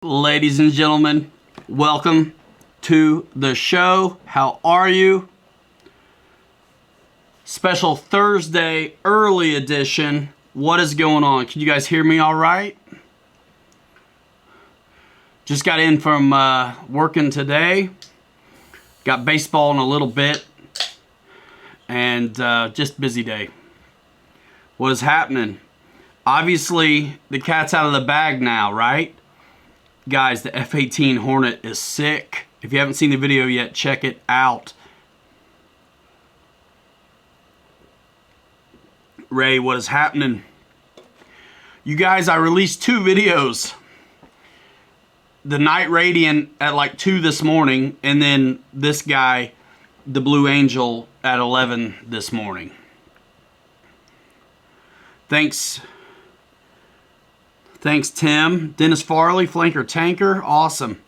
Ladies and gentlemen, welcome to the show. How are you? Special Thursday early edition. What is going on? Can you guys hear me all right? Just got in from working today. Got baseball in a little bit. And just busy day. What is happening? Obviously, the cat's out of the bag now, right? Guys, the F-18 Hornet is sick. If you haven't seen the video yet, check it out. Ray, what is happening? You guys, I released 2 videos. The Night Radiant at like 2 this morning, and then this guy, the Blue Angel, at 11 this morning. Thanks, Tim. Dennis Farley, Flanker Tanker. Awesome.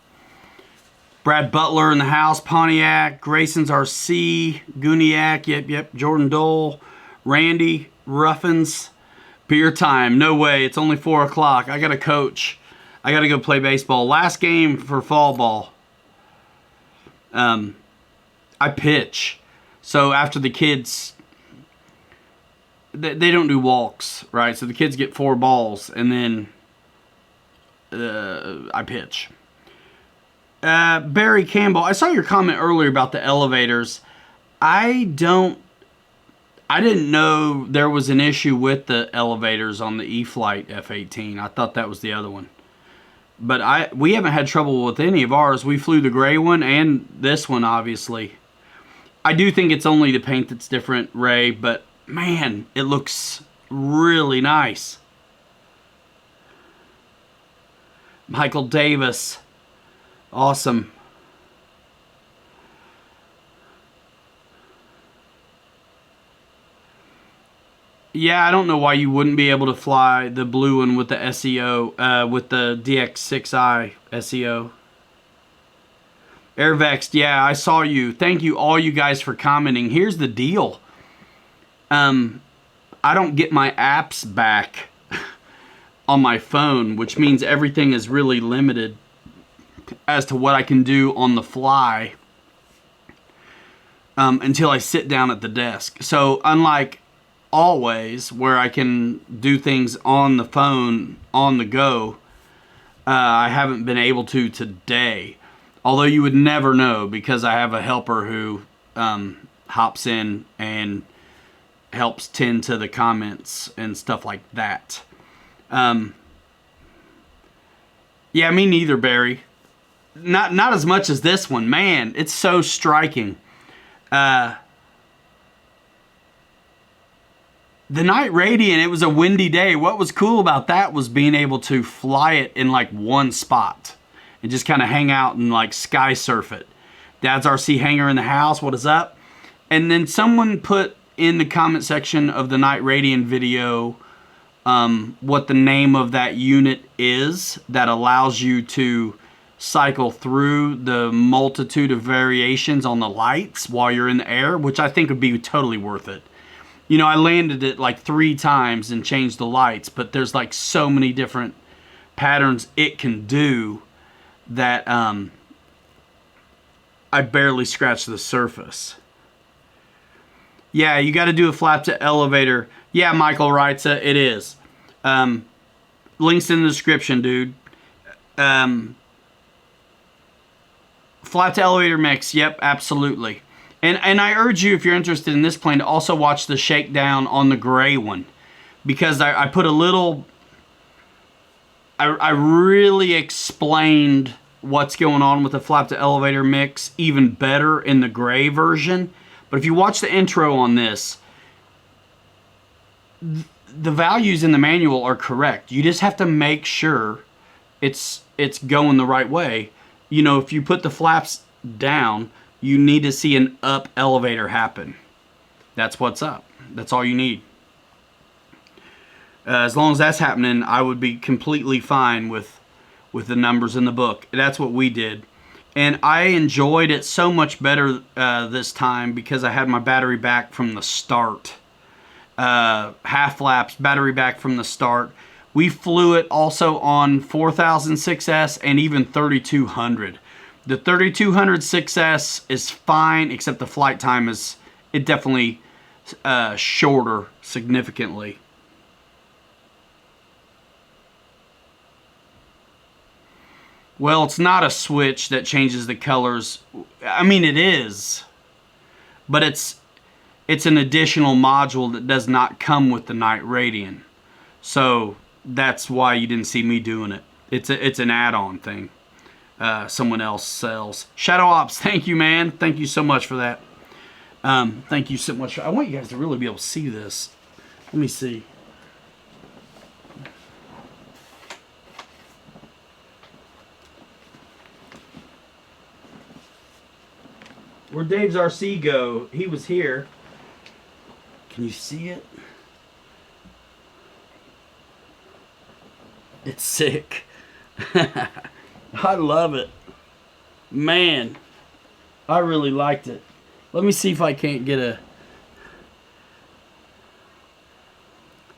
Brad Butler in the house. Pontiac. Grayson's RC. Guniac. Yep. Jordan Dole. Randy. Ruffins. Beer time. No way. It's only 4 o'clock. I got to coach. I got to go play baseball. Last game for fall ball. I pitch. So after the kids... They don't do walks, right? So the kids get 4 balls, and then... I pitch. Barry Campbell, I saw your comment earlier about the elevators. I didn't know there was an issue with the elevators on the E-flite F-18. I thought that was the other one. But we haven't had trouble with any of ours. We flew the gray one and this one, obviously. I do think it's only the paint that's different, Ray, but man, it looks really nice. Michael Davis. Awesome. Yeah, I don't know why you wouldn't be able to fly the blue one with the SEO, with the DX6i SEO. Airvexed, yeah, I saw you. Thank you, all you guys, for commenting. Here's the deal. I don't get my apps back on my phone, which means everything is really limited as to what I can do on the fly until I sit down at the desk. So unlike always, where I can do things on the phone, on the go, I haven't been able to today. Although you would never know, because I have a helper who hops in and helps tend to the comments and stuff like that. Yeah, me neither, Barry. Not as much as this one. Man, it's so striking. The Night Radiant, it was a windy day. What was cool about that was being able to fly it in like one spot and just kind of hang out and like sky surf it. Dad's RC Hanger in the house, what is up? And then someone put in the comment section of the Night Radiant video what the name of that unit is that allows you to cycle through the multitude of variations on the lights while you're in the air, which I think would be totally worth it. You know, I landed it like 3 times and changed the lights, but there's like so many different patterns it can do that I barely scratched the surface. Yeah, you got to do a flap to elevator. Yeah, Michael writes it is. Links in the description, dude. Flap to elevator mix. Yep, absolutely. And I urge you, if you're interested in this plane, to also watch the shakedown on the gray one. Because I put a little... I really explained what's going on with the flap to elevator mix even better in the gray version. But if you watch the intro on this, the values in the manual are correct. You just have to make sure it's going the right way. You know, if you put the flaps down, you need to see an up elevator happen. That's what's up. That's all you need. As long as that's happening, I would be completely fine with the numbers in the book. That's what we did. And I enjoyed it so much better this time because I had my battery back from the start. Half flaps, battery back from the start. We flew it also on 4000 6S and even 3200. The 3200 6S is fine, except the flight time is, it definitely shorter significantly. Well, it's not a switch that changes the colors. I mean, it is, but it's an additional module that does not come with the Night Radiant. So that's why you didn't see me doing it. It's an add-on thing. Someone else sells. Shadow Ops, thank you, man. Thank you so much for that. Thank you so much. I want you guys to really be able to see this. Let me see. Where'd Dave's RC go? He was here. Can you see it? It's sick. I love it. Man, I really liked it. Let me see if I can't get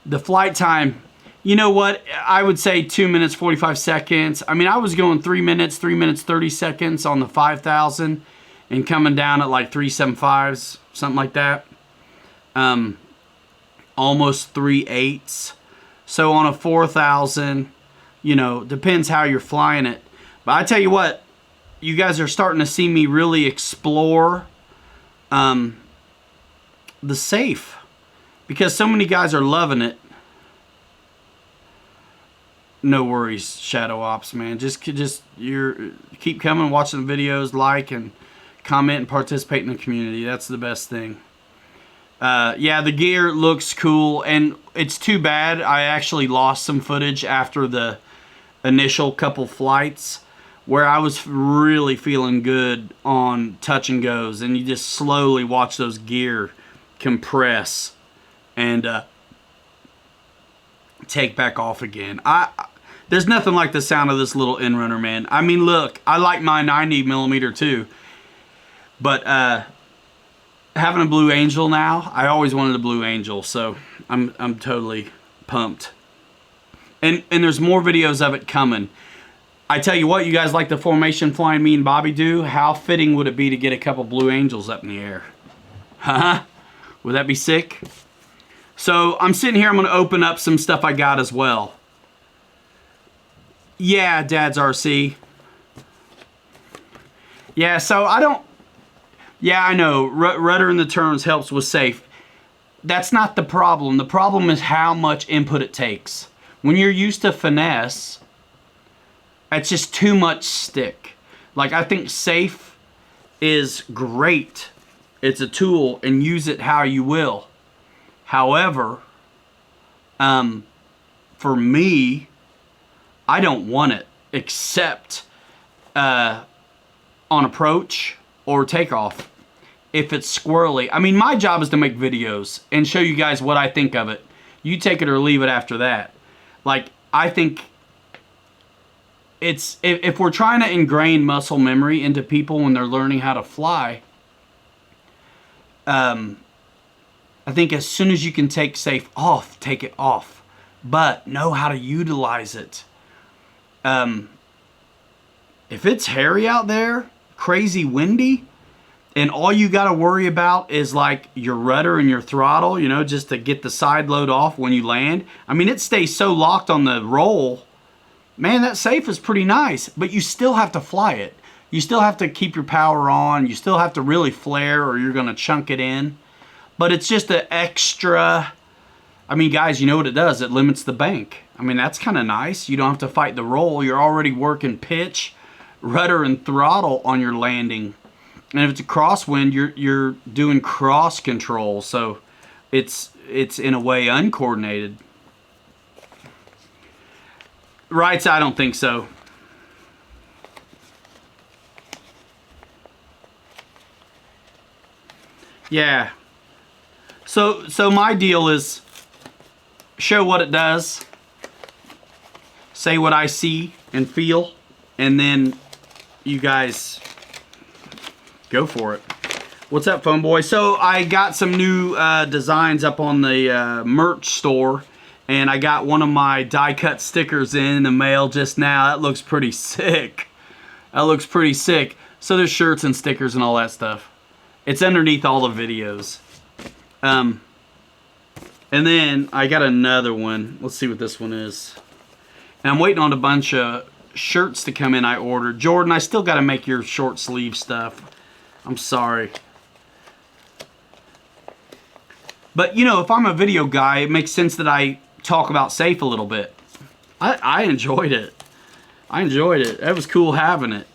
the flight time. You know what? I would say 2 minutes, 45 seconds. I mean, I was going 3 minutes, 30 seconds on the 5000 and coming down at like 375s, something like that. Almost 3.8s. So on a 4000, you know, depends how you're flying it. But I tell you what, you guys are starting to see me really explore the safe, because so many guys are loving it. No worries, Shadow Ops, man. Just keep coming, watching the videos, like and comment and participate in the community. That's the best thing. Yeah, the gear looks cool, and it's too bad I actually lost some footage after the initial couple flights where I was really feeling good on touch and goes, and you just slowly watch those gear compress and take back off again. There's nothing like the sound of this little in-runner, man. I mean, look, I like my 90mm too, but having a Blue Angel now, I always wanted a Blue Angel, so I'm totally pumped. And there's more videos of it coming. I tell you what, you guys like the formation flying me and Bobby do? How fitting would it be to get a couple Blue Angels up in the air? Huh? Would that be sick? So I'm sitting here, I'm going to open up some stuff I got as well. Yeah, Dad's RC. Yeah, so I don't... Yeah, I know. Rudder in the turns helps with safe. That's not the problem. The problem is how much input it takes. When you're used to finesse, it's just too much stick. Like, I think safe is great. It's a tool, and use it how you will. However, for me, I don't want it except on approach or takeoff. If it's squirrely. I mean, my job is to make videos and show you guys what I think of it. You take it or leave it after that. Like, I think it's, if we're trying to ingrain muscle memory into people when they're learning how to fly, I think as soon as you can take safe off, take it off. But know how to utilize it. If it's hairy out there, crazy windy, and all you got to worry about is like your rudder and your throttle, you know, just to get the side load off when you land. I mean, it stays so locked on the roll. Man, that safe is pretty nice, but you still have to fly it. You still have to keep your power on. You still have to really flare or you're going to chunk it in. But it's just an extra... I mean, guys, you know what it does? It limits the bank. I mean, that's kind of nice. You don't have to fight the roll. You're already working pitch, rudder, and throttle on your landing. And if it's a crosswind, you're doing cross control, so it's in a way uncoordinated. Right, I don't think so. Yeah. So my deal is show what it does, say what I see and feel, and then you guys go for it. What's up, phone boy? So I got some new designs up on the merch store, And I got one of my die cut stickers in the mail just now. That looks pretty sick. That looks pretty sick. So there's shirts and stickers and all that stuff. It's underneath all the videos. And then I got another one. Let's see what this one is. And I'm waiting on a bunch of shirts to come in I ordered. Jordan, I still got to make your short sleeve stuff. I'm sorry. But, you know, if I'm a video guy, it makes sense that I talk about safe a little bit. I enjoyed it. I enjoyed it. That was cool having it.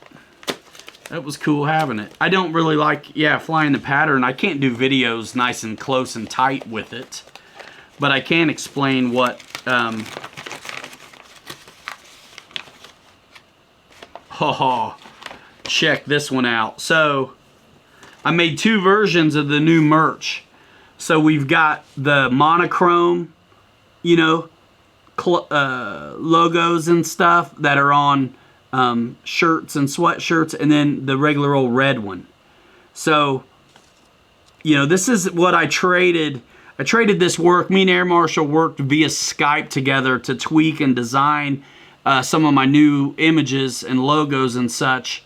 That was cool having it. I don't really like, flying the pattern. I can't do videos nice and close and tight with it. But I can explain what... check this one out. So, I made 2 versions of the new merch. So, we've got the monochrome, you know, logos and stuff that are on shirts and sweatshirts, and then the regular old red one. So, you know, this is what I traded. I traded this work. Me and Air Marshal worked via Skype together to tweak and design some of my new images and logos and such.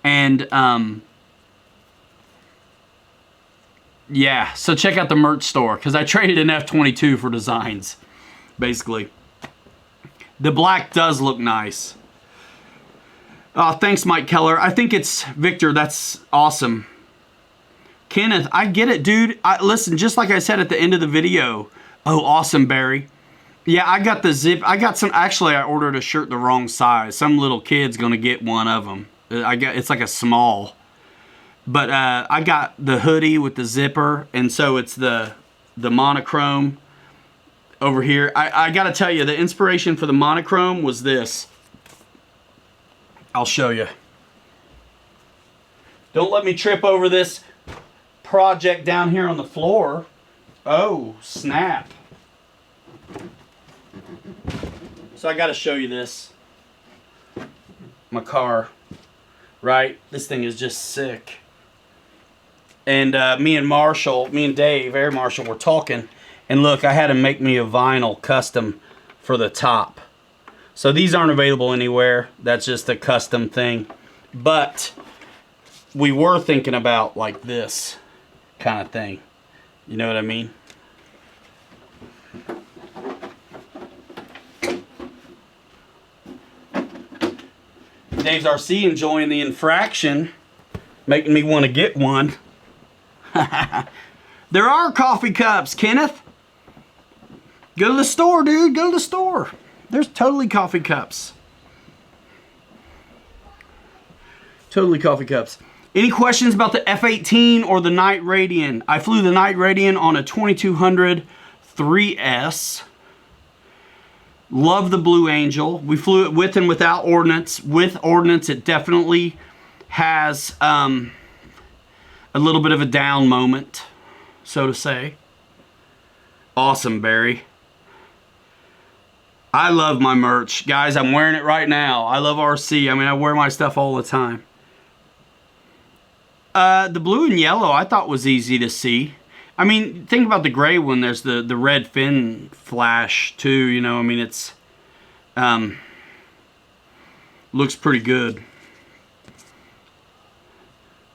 And, yeah, so check out the merch store, because I traded an F-22 for designs, basically. The black does look nice. Thanks, Mike Keller. I think it's Victor. That's awesome. Kenneth, I get it, dude. Listen, just like I said at the end of the video. Oh, awesome, Barry. Yeah, I got the zip. I got some. Actually, I ordered a shirt the wrong size. Some little kid's gonna get one of them. It's like a small. But I got the hoodie with the zipper, and so it's the monochrome over here. I gotta tell you, the inspiration for the monochrome was this. I'll show you. Don't let me trip over this project down here on the floor. Oh, snap. So I got to show you this. My car, right? This thing is just sick. And me and Dave, Air Marshal, were talking. And look, I had to make me a vinyl custom for the top. So these aren't available anywhere. That's just a custom thing. But we were thinking about like this kind of thing. You know what I mean? Dave's RC enjoying the infraction, making me want to get one. There are coffee cups, Kenneth. Go to the store, dude. Go to the store. There's totally coffee cups. Totally coffee cups. Any questions about the F-18 or the Night Radian? I flew the Night Radian on a 2200 3S. Love the Blue Angel. We flew it with and without ordnance. With ordnance, it definitely has a little bit of a down moment, so to say. Awesome, Barry. I love my merch. Guys, I'm wearing it right now. I love RC. I mean, I wear my stuff all the time. The blue and yellow I thought was easy to see. I mean, think about the gray one. There's the red fin flash too, you know. I mean, it's looks pretty good.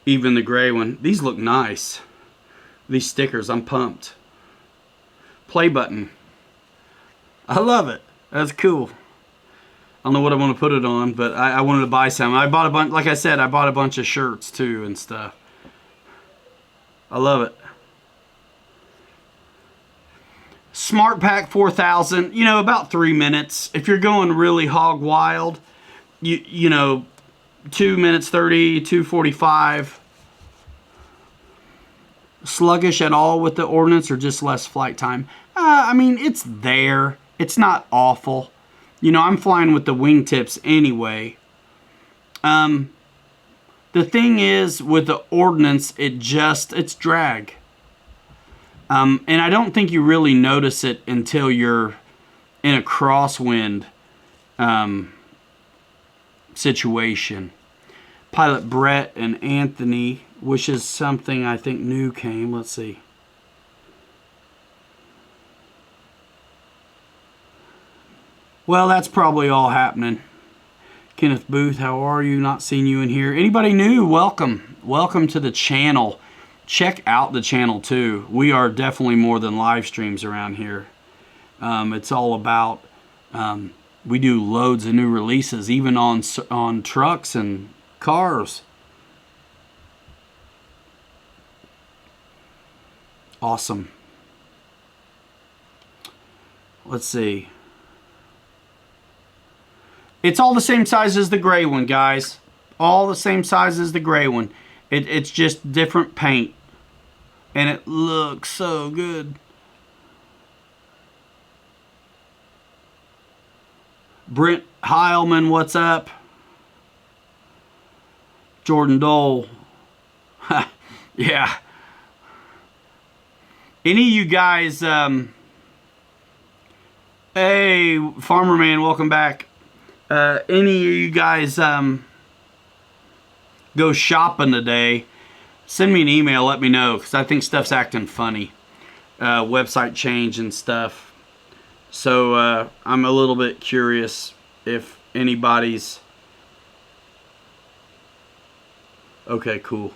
Even the gray one. These look nice. These stickers, I'm pumped. Play button. I love it. That's cool. I don't know what I want to put it on, but I wanted to buy some. I bought a bunch, like I said, I bought a bunch of shirts too and stuff. I love it. Smart Pack 4000, you know, about 3 minutes. If you're going really hog wild, you know, 2 minutes 30, 2:45. Sluggish at all with the ordnance or just less flight time? I mean, it's there. It's not awful. You know, I'm flying with the wingtips anyway. The thing is, with the ordnance, it's drag. And I don't think you really notice it until you're in a crosswind situation. Pilot Brett and Anthony wishes something I think new came. Let's see. Well, that's probably all happening. Kenneth Booth, how are you? Not seeing you in here. Anybody new? Welcome. Welcome to the channel. Check out the channel too. We are definitely more than live streams around here. It's all about, we do loads of new releases, even on trucks and cars. Awesome. Let's see. It's all the same size as the gray one, guys. All the same size as the gray one. It's just different paint. And it looks so good. Brent Heilman, what's up? Jordan Dole. Yeah. Any of you guys, hey, Farmer Man, welcome back. Any of you guys go shopping today, send me an email, let me know, because I think stuff's acting funny. Website change and stuff. So I'm a little bit curious if anybody's... Okay, cool.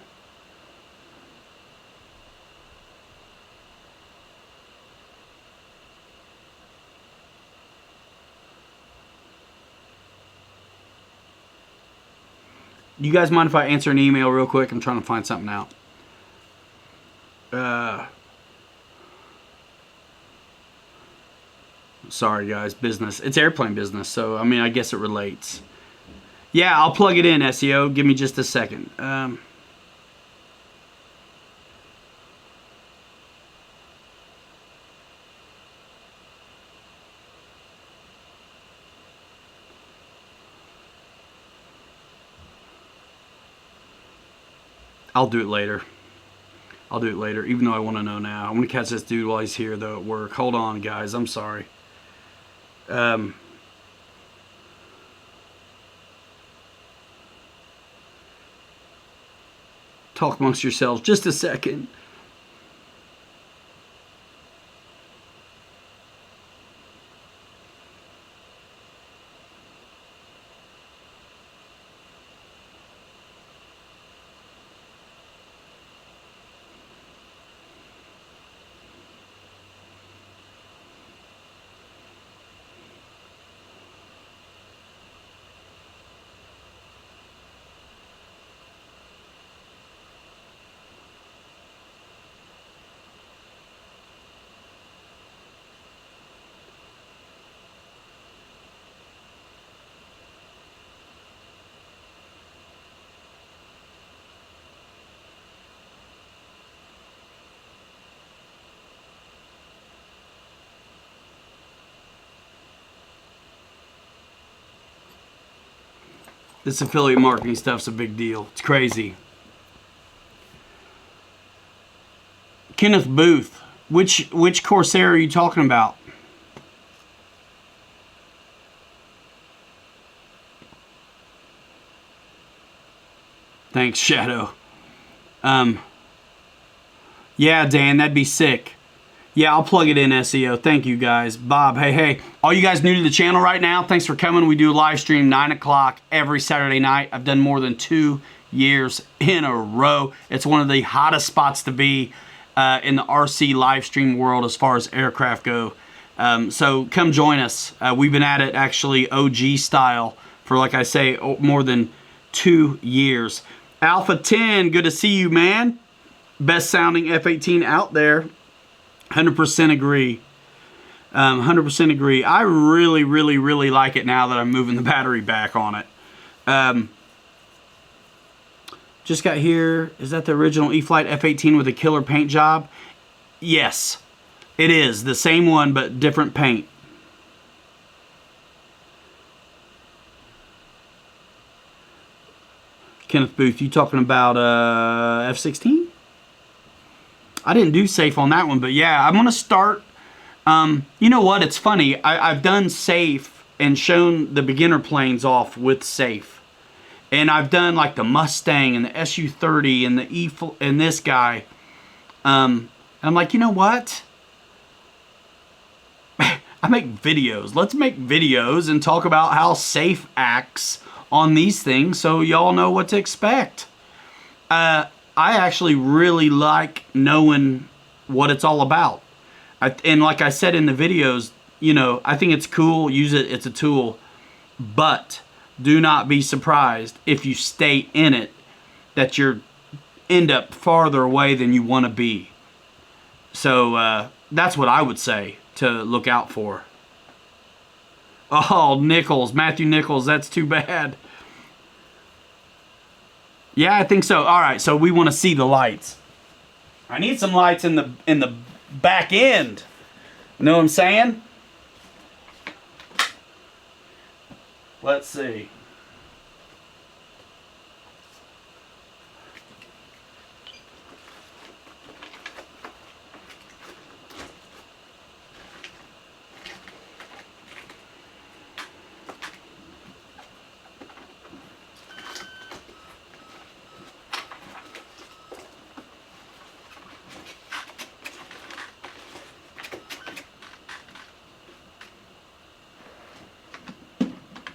You guys mind if I answer an email real quick? I'm trying to find something out. Sorry guys, business. It's airplane business, so I mean, I guess it relates. Yeah, I'll plug it in, SEO. Give me just a second. I'll do it later. I'll do it later, even though I want to know now. I'm going to catch this dude while he's here, though, at work. Hold on, guys. I'm sorry. Talk amongst yourselves. Just a second. This affiliate marketing stuff's a big deal. It's crazy. Kenneth Booth. Which Corsair are you talking about? Thanks, Shadow. Yeah, Dan, that'd be sick. Yeah, I'll plug it in, SEO. Thank you, guys. Bob, hey. All you guys new to the channel right now, thanks for coming. We do a live stream 9 o'clock every Saturday night. I've done more than 2 years in a row. It's one of the hottest spots to be in the RC live stream world as far as aircraft go. So come join us. We've been at it actually OG style for, like I say, more than 2 years. Alpha 10, good to see you, man. Best sounding F-18 out there. 100% agree. 100% agree. I really like it now that I'm moving the battery back on it. Just got here. Is that the original E-flite F-18 with a killer paint job? Yes, it is. The same one, but different paint. Kenneth Booth, you talking about F-16? I didn't do safe on that one, but yeah, I'm going to start. You know what? It's funny. I've done safe and shown the beginner planes off with safe. And I've done like the Mustang and the Su-30 and the E-flite and this guy. I'm like, you know what? I I make videos. Let's make videos and talk about how safe acts on these things so y'all know what to expect. I actually really like knowing what it's all about. And like I said in the videos, you know, I think it's cool. Use it. It's a tool. But do not be surprised if you stay in it that you're end up farther away than you want to be. So that's what I would say to look out for. Oh, Nichols, Matthew Nichols, that's too bad. Yeah, I think so. All right, so we want to see the lights. I need some lights in the back end. You know what I'm saying? Let's see.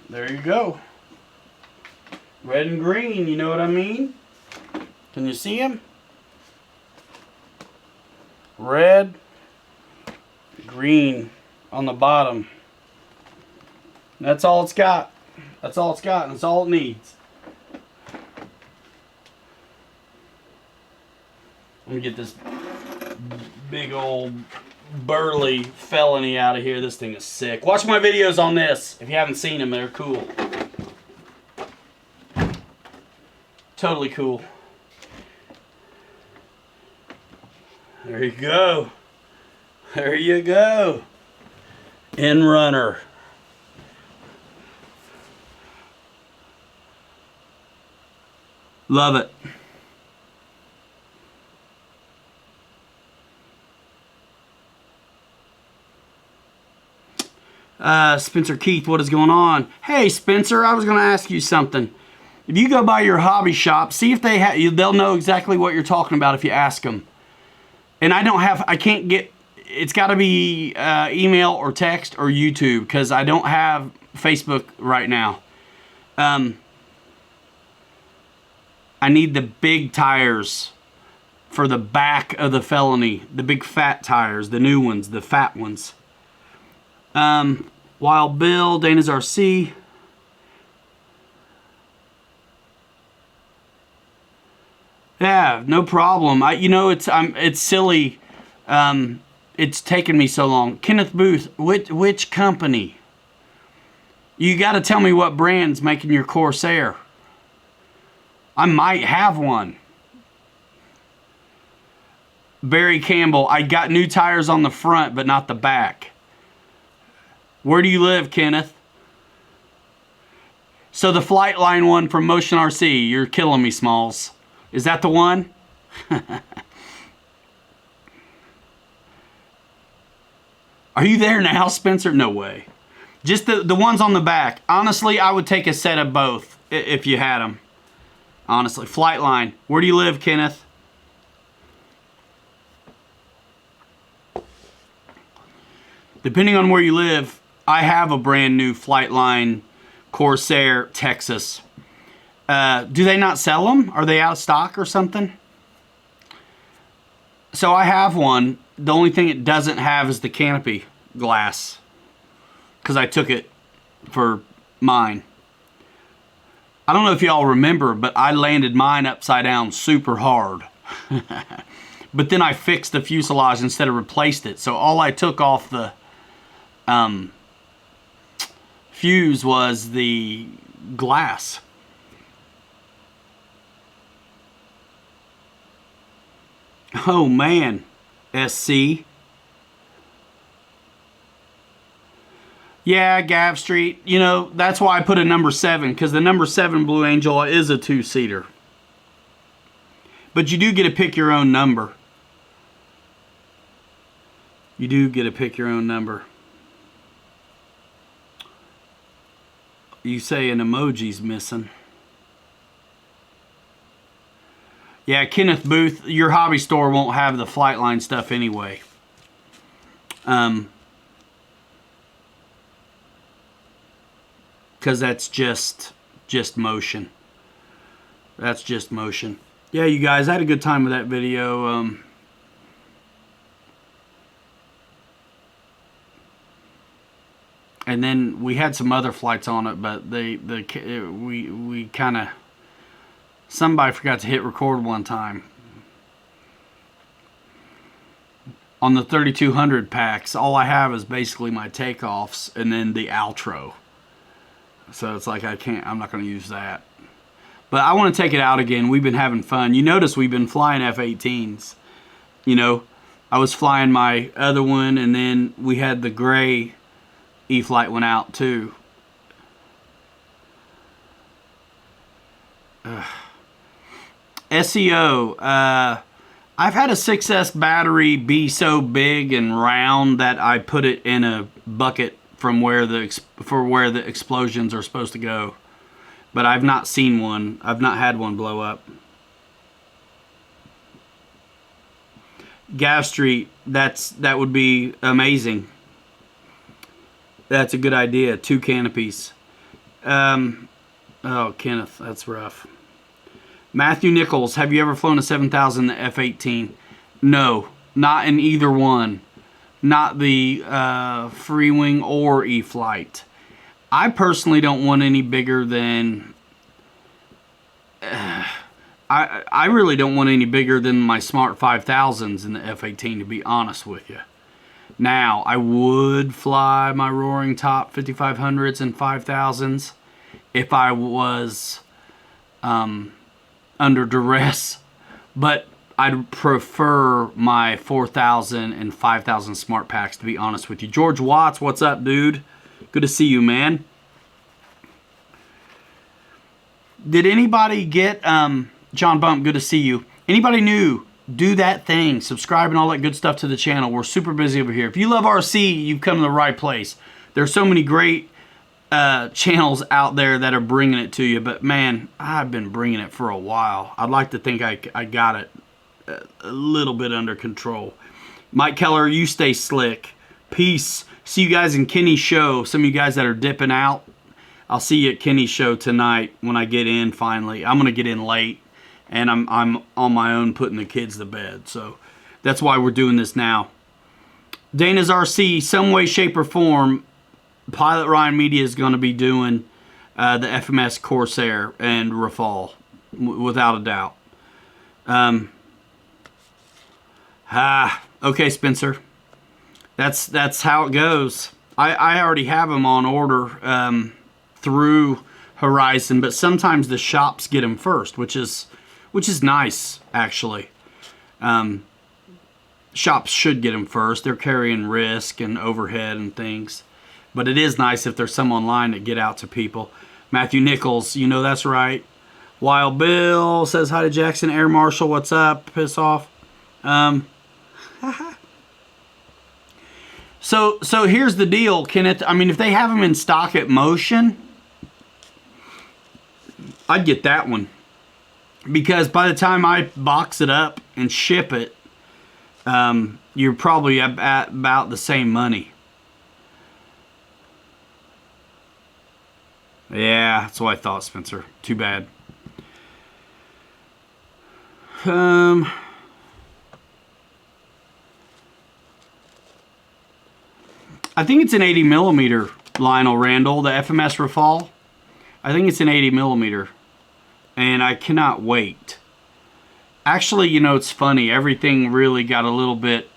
There you go. Red and green, you know what I mean? Can you see them? Red, green on the bottom. That's all it's got. That's all it's got, and that's all it needs. Let me get this big old burly felony out of here. This thing is sick. Watch my videos on this. If you haven't seen them, they're cool. Totally cool. There you go. There you go. In runner. Love it. Spencer Keith, what is going on? Hey, Spencer, I was going to ask you something. If you go by your hobby shop, see if they'll know exactly what you're talking about if you ask them. And I can't get, it's got to be email or text or YouTube because I don't have Facebook right now. I need the big tires for the back of the felony. The big fat tires, the new ones, the fat ones. Wild Bill, Dana's RC. Yeah, no problem. It's silly. It's taken me so long. Kenneth Booth, which company? You got to tell me what brand's making your Corsair. I might have one. Barry Campbell, I got new tires on the front, but not the back. Where do you live, Kenneth? So the Flightline one from Motion RC, you're killing me, Smalls. Is that the one? Are you there now, Spencer? No way. Just the ones on the back. Honestly, I would take a set of both if you had them. Honestly, Flightline. Where do you live, Kenneth? Depending on where you live, I have a brand new Flightline Corsair Texas. Do they not sell them? Are they out of stock or something? So I have one. The only thing it doesn't have is the canopy glass. Because I took it for mine. I don't know if y'all remember, but I landed mine upside down super hard. But then I fixed the fuselage instead of replaced it. So all I took off the fuse was the glass. Oh man, SC. Yeah, Gap Street. You know, that's why I put a number 7, because the number 7 Blue Angel is a 2-seater. But you do get to pick your own number. You do get to pick your own number. You say an emoji's missing. Yeah, Kenneth Booth, your hobby store won't have the Flightline stuff anyway. because that's just motion. That's just motion. Yeah, you guys, I had a good time with that video. And then we had some other flights on it, but we kind of, somebody forgot to hit record one time. On the 3200 packs, all I have is basically my takeoffs and then the outro. So it's like I'm not going to use that. But I want to take it out again. We've been having fun. You notice we've been flying F-18s. You know, I was flying my other one, and then we had the gray E-flite one out too. SEO. I've had a 6S battery be so big and round that I put it in a bucket from where the explosions are supposed to go. But I've not seen one. I've not had one blow up. Gas Street, that would be amazing. That's a good idea. 2 canopies. Oh, Kenneth, that's rough. Matthew Nichols, have you ever flown a 7000 F-18? No, not in either one. Not the free wing or E-flite. I personally don't want any bigger than... I really don't want any bigger than my Smart 5000s in the F-18, to be honest with you. Now, I would fly my Roaring Top 5500s and 5000s if I was under duress, but I'd prefer my 4000 and 5000 Smart Packs, to be honest with you. George Watts, what's up, dude? Good to see you, man. Did anybody get, John Bump, good to see you. Anybody new, do that thing. Subscribe and all that good stuff to the channel. We're super busy over here. If you love RC, you've come to the right place. There's so many great channels out there that are bringing it to you. But, man, I've been bringing it for a while. I'd like to think I got it a little bit under control. Mike Keller, you stay slick. Peace. See you guys in Kenny's show. Some of you guys that are dipping out, I'll see you at Kenny's show tonight when I get in finally. I'm going to get in late, and I'm on my own putting the kids to bed. So that's why we're doing this now. Dana's RC, some way, shape, or form, Pilot Ryan Media is going to be doing the FMS Corsair and Rafale, without a doubt. Okay, Spencer. That's how it goes. I already have them on order through Horizon, but sometimes the shops get them first, which is nice, actually. Shops should get them first. They're carrying risk and overhead and things. But it is nice if there's some online that get out to people. Matthew Nichols, you know that's right. Wild Bill says hi to Jackson. Air Marshal, what's up? Piss off. So here's the deal, Kenneth. I mean, if they have them in stock at Motion, I'd get that one. Because by the time I box it up and ship it, you're probably at about the same money. Yeah, that's what I thought, Spencer. Too bad. I think it's an 80 millimeter, Lionel Randall, the FMS Rafale. I think it's an 80 millimeter. And I cannot wait. Actually, you know, it's funny. Everything really got a little bit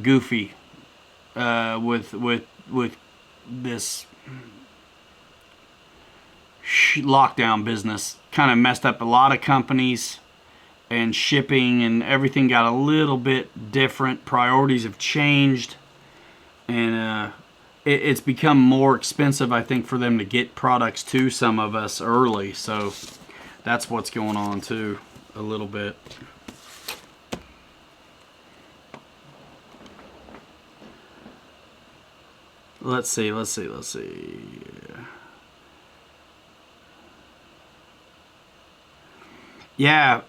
goofy with this lockdown business. Kind of messed up a lot of companies, and shipping and everything got a little bit different. Priorities have changed, and it's become more expensive, I think, for them to get products to some of us early. So that's what's going on too, a little bit. Let's see. Yeah,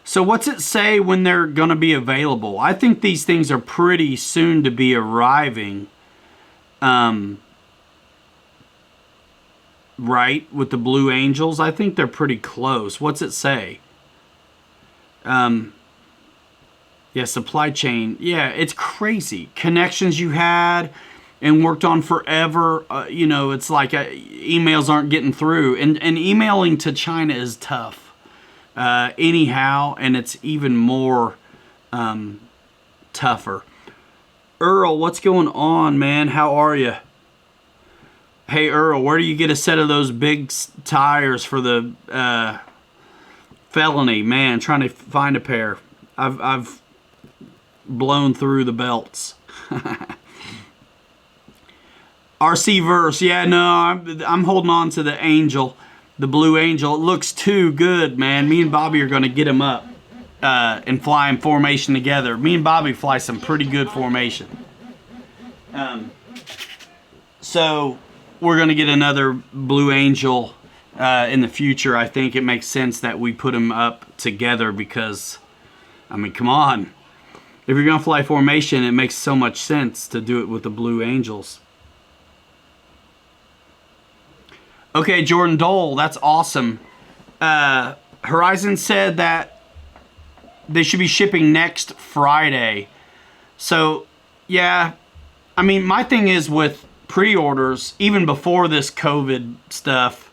so what's it say when they're going to be available? I think these things are pretty soon to be arriving. right with the Blue Angels. I think they're pretty close. What's it say? Yeah, supply chain. Yeah, it's crazy. Connections you had and worked on forever. You know, it's like emails aren't getting through. And emailing to China is tough. Anyhow, and it's even more tougher. Earl, what's going on, man? How are you? Hey, Earl, where do you get a set of those big tires for the felony? Man, trying to find a pair. I've blown through the belts. RC Verse, yeah, no, I'm holding on to the Angel, the Blue Angel. It looks too good, man. Me and Bobby are going to get him up and fly in formation together. Me and Bobby fly some pretty good formation. So we're going to get another Blue Angel in the future. I think it makes sense that we put them up together because, I mean, come on. If you're going to fly formation, it makes so much sense to do it with the Blue Angels. Okay, Jordan Dole, that's awesome. Horizon said that they should be shipping next Friday. So, yeah, I mean, my thing is with pre-orders, even before this COVID stuff,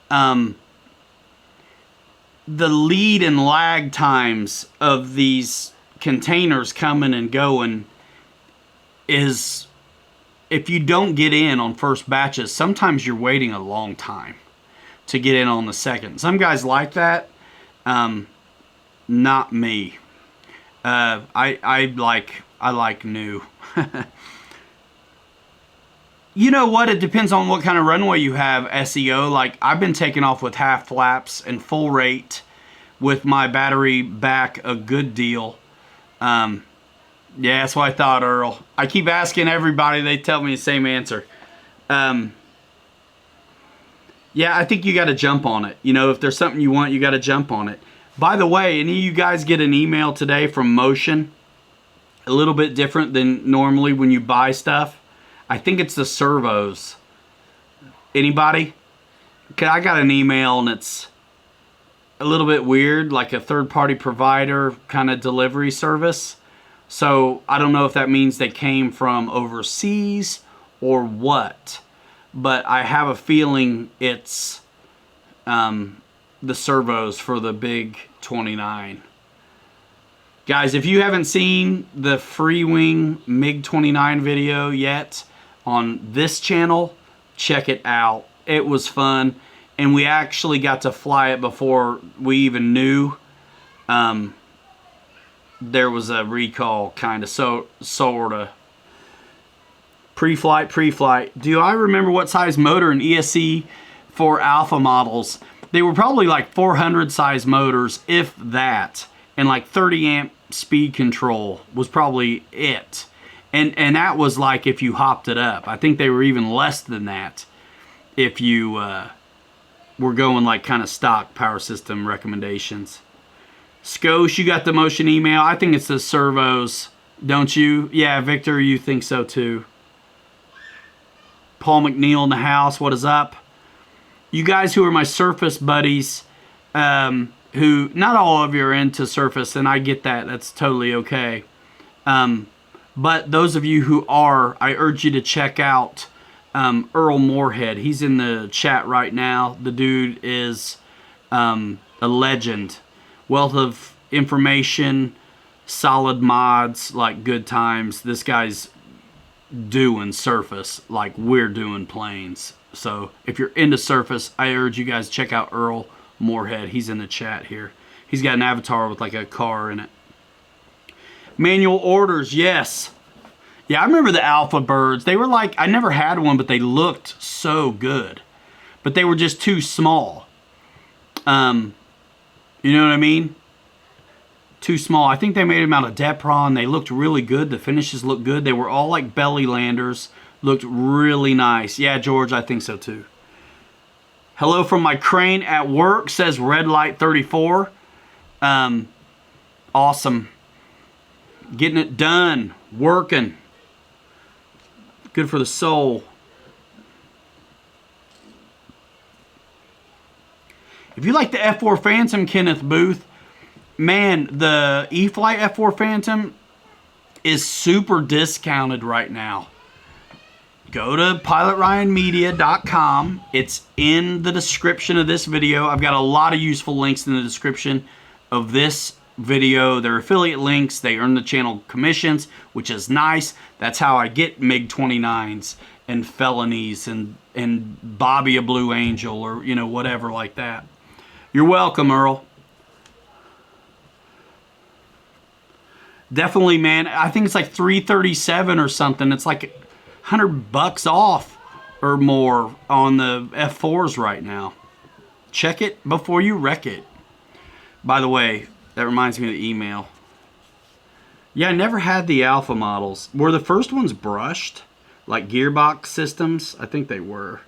the lead and lag times of these containers coming and going is, if you don't get in on first batches, sometimes you're waiting a long time to get in on the second. Some guys like that. Not me. I like new. You know what? It depends on what kind of runway you have, SEO. Like, I've been taking off with half flaps and full rate with my battery back a good deal. Yeah, that's what I thought, Earl. I keep asking everybody, they tell me the same answer. Yeah, I think you got to jump on it. You know, if there's something you want, you got to jump on it. By the way, any of you guys get an email today from Motion? A little bit different than normally when you buy stuff. I think it's the servos. Anybody? Okay, I got an email and it's a little bit weird, like a third-party provider kind of delivery service. So I don't know if that means they came from overseas or what, but I have a feeling it's the servos for the big 29. Guys, if you haven't seen the Freewing MiG-29 video yet on this channel, check it out. It was fun, and we actually got to fly it before we even knew there was a recall, kind of, sort of. Pre-flight. Do I remember what size motor in ESC for Alpha models? They were probably like 400 size motors, if that, and like 30 amp speed control was probably it. And that was like if you hopped it up. I think they were even less than that if you were going like kind of stock power system recommendations. Skosh, you got the Motion email. I think it's the servos, don't you? Yeah, Victor, you think so too. Paul McNeil in the house, what is up? You guys who are my Surface buddies, who, not all of you are into Surface, and I get that. That's totally okay. But those of you who are, I urge you to check out Earl Moorhead. He's in the chat right now. The dude is a legend. Wealth of information, solid mods, like good times. This guy's doing Surface like we're doing planes. So if you're into Surface, I urge you guys to check out Earl Moorhead. He's in the chat here. He's got an avatar with like a car in it. Manual orders, yes. Yeah, I remember the Alpha Birds. They were like, I never had one, but they looked so good. But they were just too small. You know what I mean? Too small. I think they made them out of Depron. They looked really good. The finishes looked good. They were all like belly landers. Looked really nice. Yeah, George, I think so too. Hello from my crane at work, says Red Light 34. Awesome. Getting it done. Working. Good for the soul. If you like the F4 Phantom, Kenneth Booth, man, the E-flite F4 Phantom is super discounted right now. Go to pilotryanmedia.com. It's in the description of this video. I've got a lot of useful links in the description of this video. They're affiliate links. They earn the channel commissions, which is nice. That's how I get MiG-29s and felonies and Bobby a Blue Angel, or, you know, whatever like that. You're welcome, Earl. Definitely, man. I think it's like $337 or something. It's like $100 off or more on the F4s right now. Check it before you wreck it. By the way, that reminds me of the email. Yeah, I never had the Alpha models. Were the first ones brushed? Like gearbox systems? I think they were.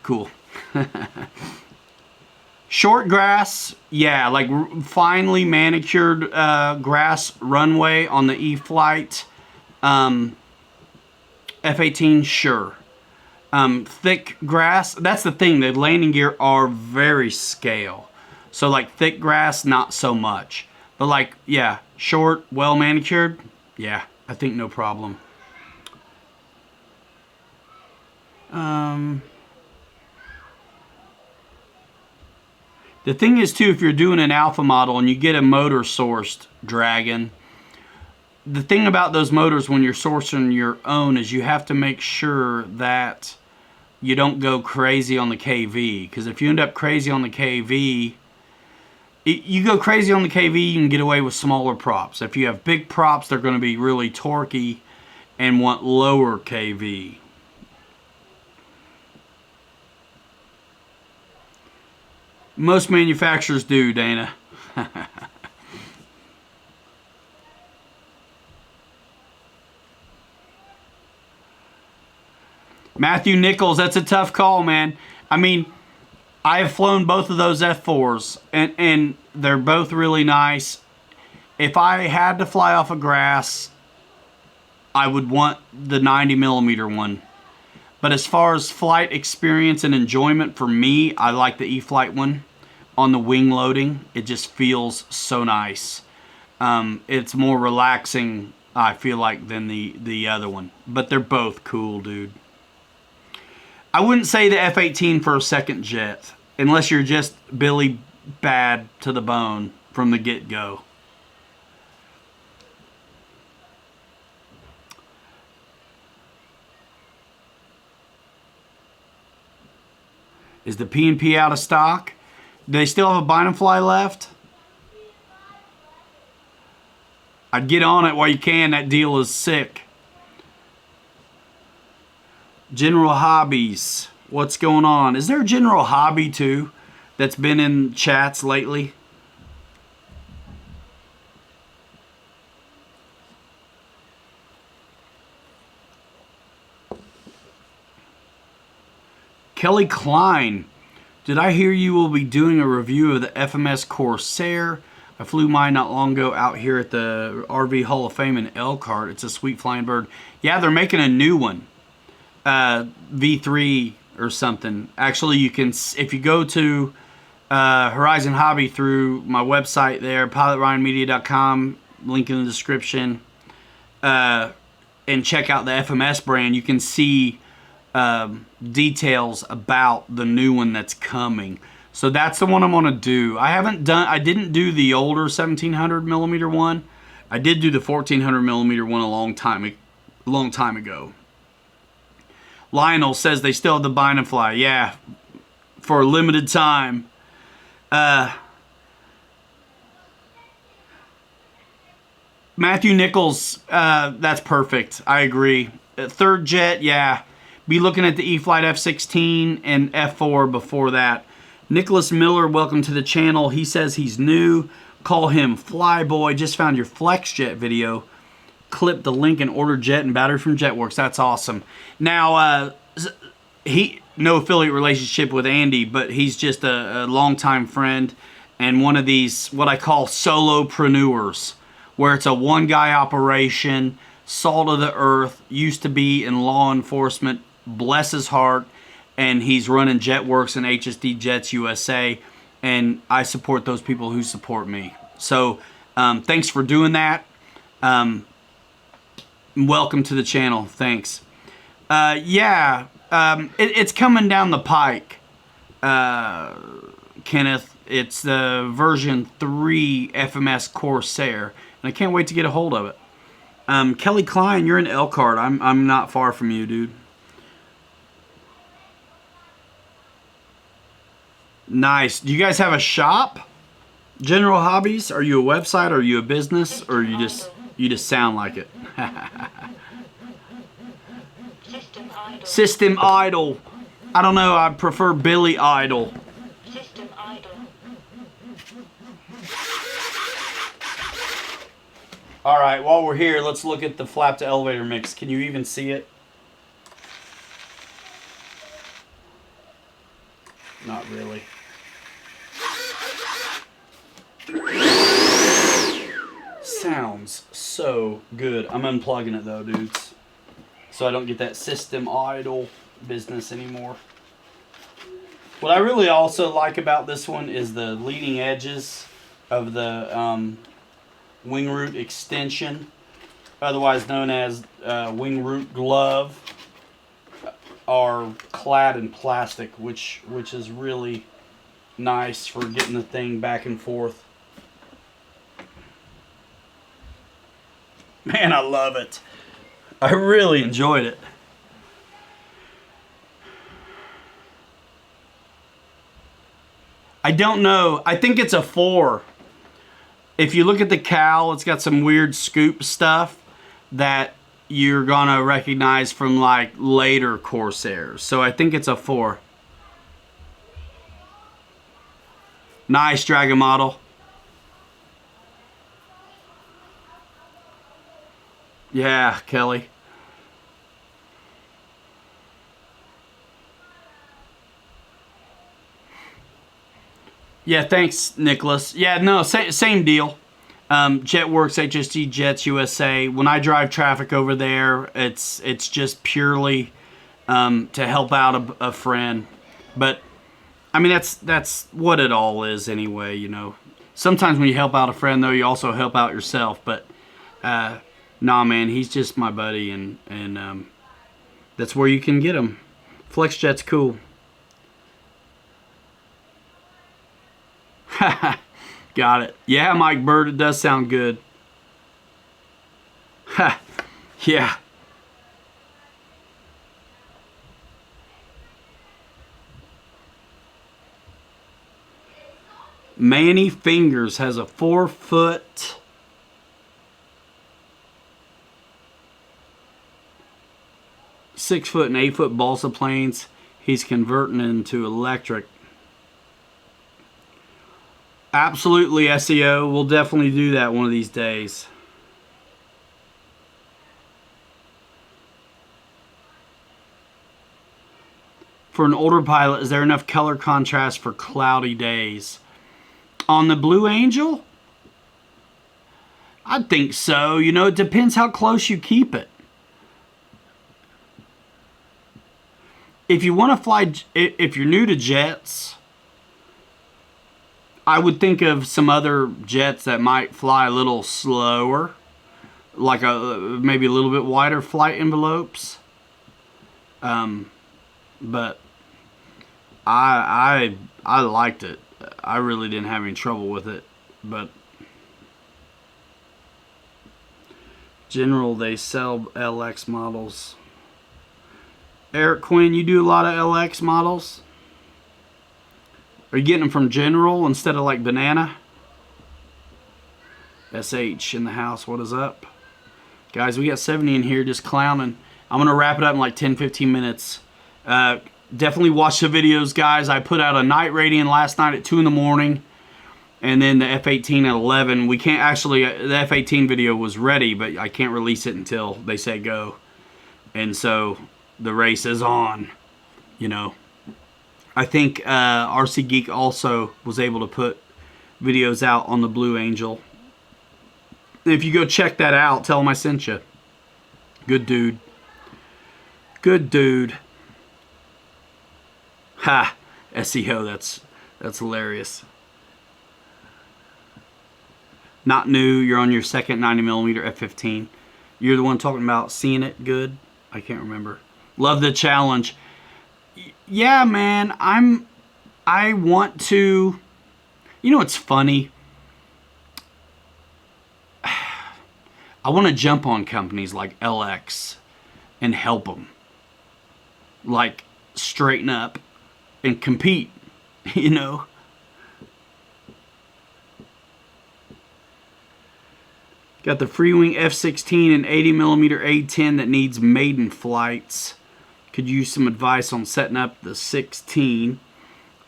Cool. Short grass, yeah, like finely manicured grass runway on the E-flite F-18, sure. Thick grass, that's the thing, the landing gear are very scale. So like thick grass, not so much. But like, yeah, short, well manicured, yeah, I think no problem. The thing is, too, if you're doing an Alpha model and you get a motor sourced Dragon, the thing about those motors when you're sourcing your own is you have to make sure that you don't go crazy on the KV. Because if you end up crazy on the KV, you go crazy on the KV, you can get away with smaller props. If you have big props, they're going to be really torquey and want lower KV. Most manufacturers do, Dana. Matthew Nichols, that's a tough call, man. I mean, I have flown both of those F4s, and they're both really nice. If I had to fly off of grass, I would want the 90mm one. But as far as flight experience and enjoyment, for me, I like the E-flite one. On the wing loading, it just feels so nice. It's more relaxing, I feel like, than the other one. But they're both cool, dude. I wouldn't say the F-18 for a second jet, unless you're just Billy bad to the bone from the get-go. Is the P&P out of stock? Do they still have a bind and fly left? I'd get on it while you can. That deal is sick. General Hobbies. What's going on? Is there a General Hobby too that's been in chats lately? Kelly Klein. Did I hear you will be doing a review of the FMS Corsair? I flew mine not long ago out here at the RV Hall of Fame in Elkhart. It's a sweet flying bird. Yeah, they're making a new one. V3 or something. Actually, you can, if you go to Horizon Hobby through my website there, pilotryanmedia.com, link in the description, and check out the FMS brand, you can see details about the new one that's coming. So that's the one I'm gonna do. I didn't do the older 1700mm one. I did do the 1400mm one a long time ago. Lionel says they still have the bind and fly. Yeah, for a limited time. Matthew Nichols, that's perfect. I agree. Third jet, yeah. Be looking at the E-flite F-16 and F4 before that. Nicholas Miller, welcome to the channel. He says he's new. Call him Flyboy. Just found your FlexJet video. clip the link and order jet and battery from Jetworks. That's awesome. Now, no affiliate relationship with Andy, but he's just a longtime friend and one of these, what I call solopreneurs, where it's a one-guy operation, salt of the earth, used to be in law enforcement, bless his heart, and he's running Jetworks and HSD Jets USA, and I support those people who support me. So thanks for doing that. Welcome to the channel. Thanks. It's coming down the pike, Kenneth. It's the version 3 FMS Corsair, and I can't wait to get a hold of it. Kelly Klein, you're in Elkhart. I'm not far from you, dude. Nice. Do you guys have a shop? General Hobbies? Are you a website? Are you a business? Or you just sound like it? System Idol. I don't know. I prefer Billy Idol. System Idol. All right. While we're here, let's look at the flap to elevator mix. Can you even see it? Not really. Sounds so good. I'm unplugging it though, dudes, so I don't get that System Idol business anymore. What I really also like about this one is the leading edges of the wing root extension, otherwise known as wing root glove, are clad in plastic, which is really nice for getting the thing back and forth. Man, I love it. I really enjoyed it. I don't know. I think it's a 4. If you look at the cowl, it's got some weird scoop stuff that you're gonna recognize from like later Corsairs. So I think it's a 4. Nice Dragon model. Yeah, Kelly. Yeah, thanks, Nicholas. Yeah, no, same deal. Jetworks, HSD Jets USA. When I drive traffic over there, it's just purely to help out a friend. But I mean, that's what it all is anyway. You know, sometimes when you help out a friend, though, you also help out yourself. But nah, man, he's just my buddy, and that's where you can get him. FlexJet's cool. Got it. Yeah, Mike Bird, it does sound good. Ha, yeah. Manny Fingers has a 4-foot... ...6-foot and 8-foot balsa planes. He's converting into electric. Absolutely, SEO. We'll definitely do that one of these days. For an older pilot, is there enough color contrast for cloudy days? On the Blue Angel? I think so. You know, it depends how close you keep it. If you want to fly, if you're new to jets, I would think of some other jets that might fly a little slower, like maybe a little bit wider flight envelopes. But I liked it. I really didn't have any trouble with it. But general, they sell LX models. Eric Quinn, you do a lot of LX models? Are you getting them from General instead of like Banana? SH in the house, what is up? Guys, we got 70 in here just clowning. I'm going to wrap it up in like 10-15 minutes. Definitely watch the videos, guys. I put out a night rating last night at 2 in the morning. And then the F-18 at 11, we can't actually, the F-18 video was ready, but I can't release it until they say go. And so the race is on, you know. I think RC Geek also was able to put videos out on the Blue Angel. If you go check that out, tell him I sent you. Good dude. Good dude. Ha! SEO, that's hilarious. Not new, you're on your second 90mm F-15. You're the one talking about seeing it good? I can't remember. Love the challenge. Yeah, man, I want to, you know what's funny? I want to jump on companies like LX and help them. Like, straighten up and compete, you know? Got the Freewing F-16 and 80mm A-10 that needs maiden flights. Could use some advice on setting up the 16.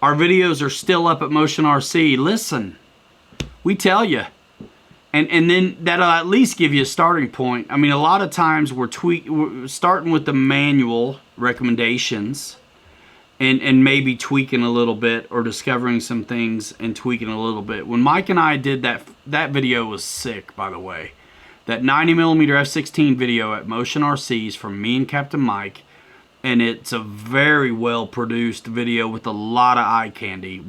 Our videos are still up at Motion RC. Listen, we tell you. And then that'll at least give you a starting point. I mean, a lot of times we're starting with the manual recommendations and maybe tweaking a little bit or discovering some things and tweaking a little bit. When Mike and I did that video was sick, by the way. That 90mm F-16 video at Motion RC's from me and Captain Mike. And it's a very well produced video with a lot of eye candy.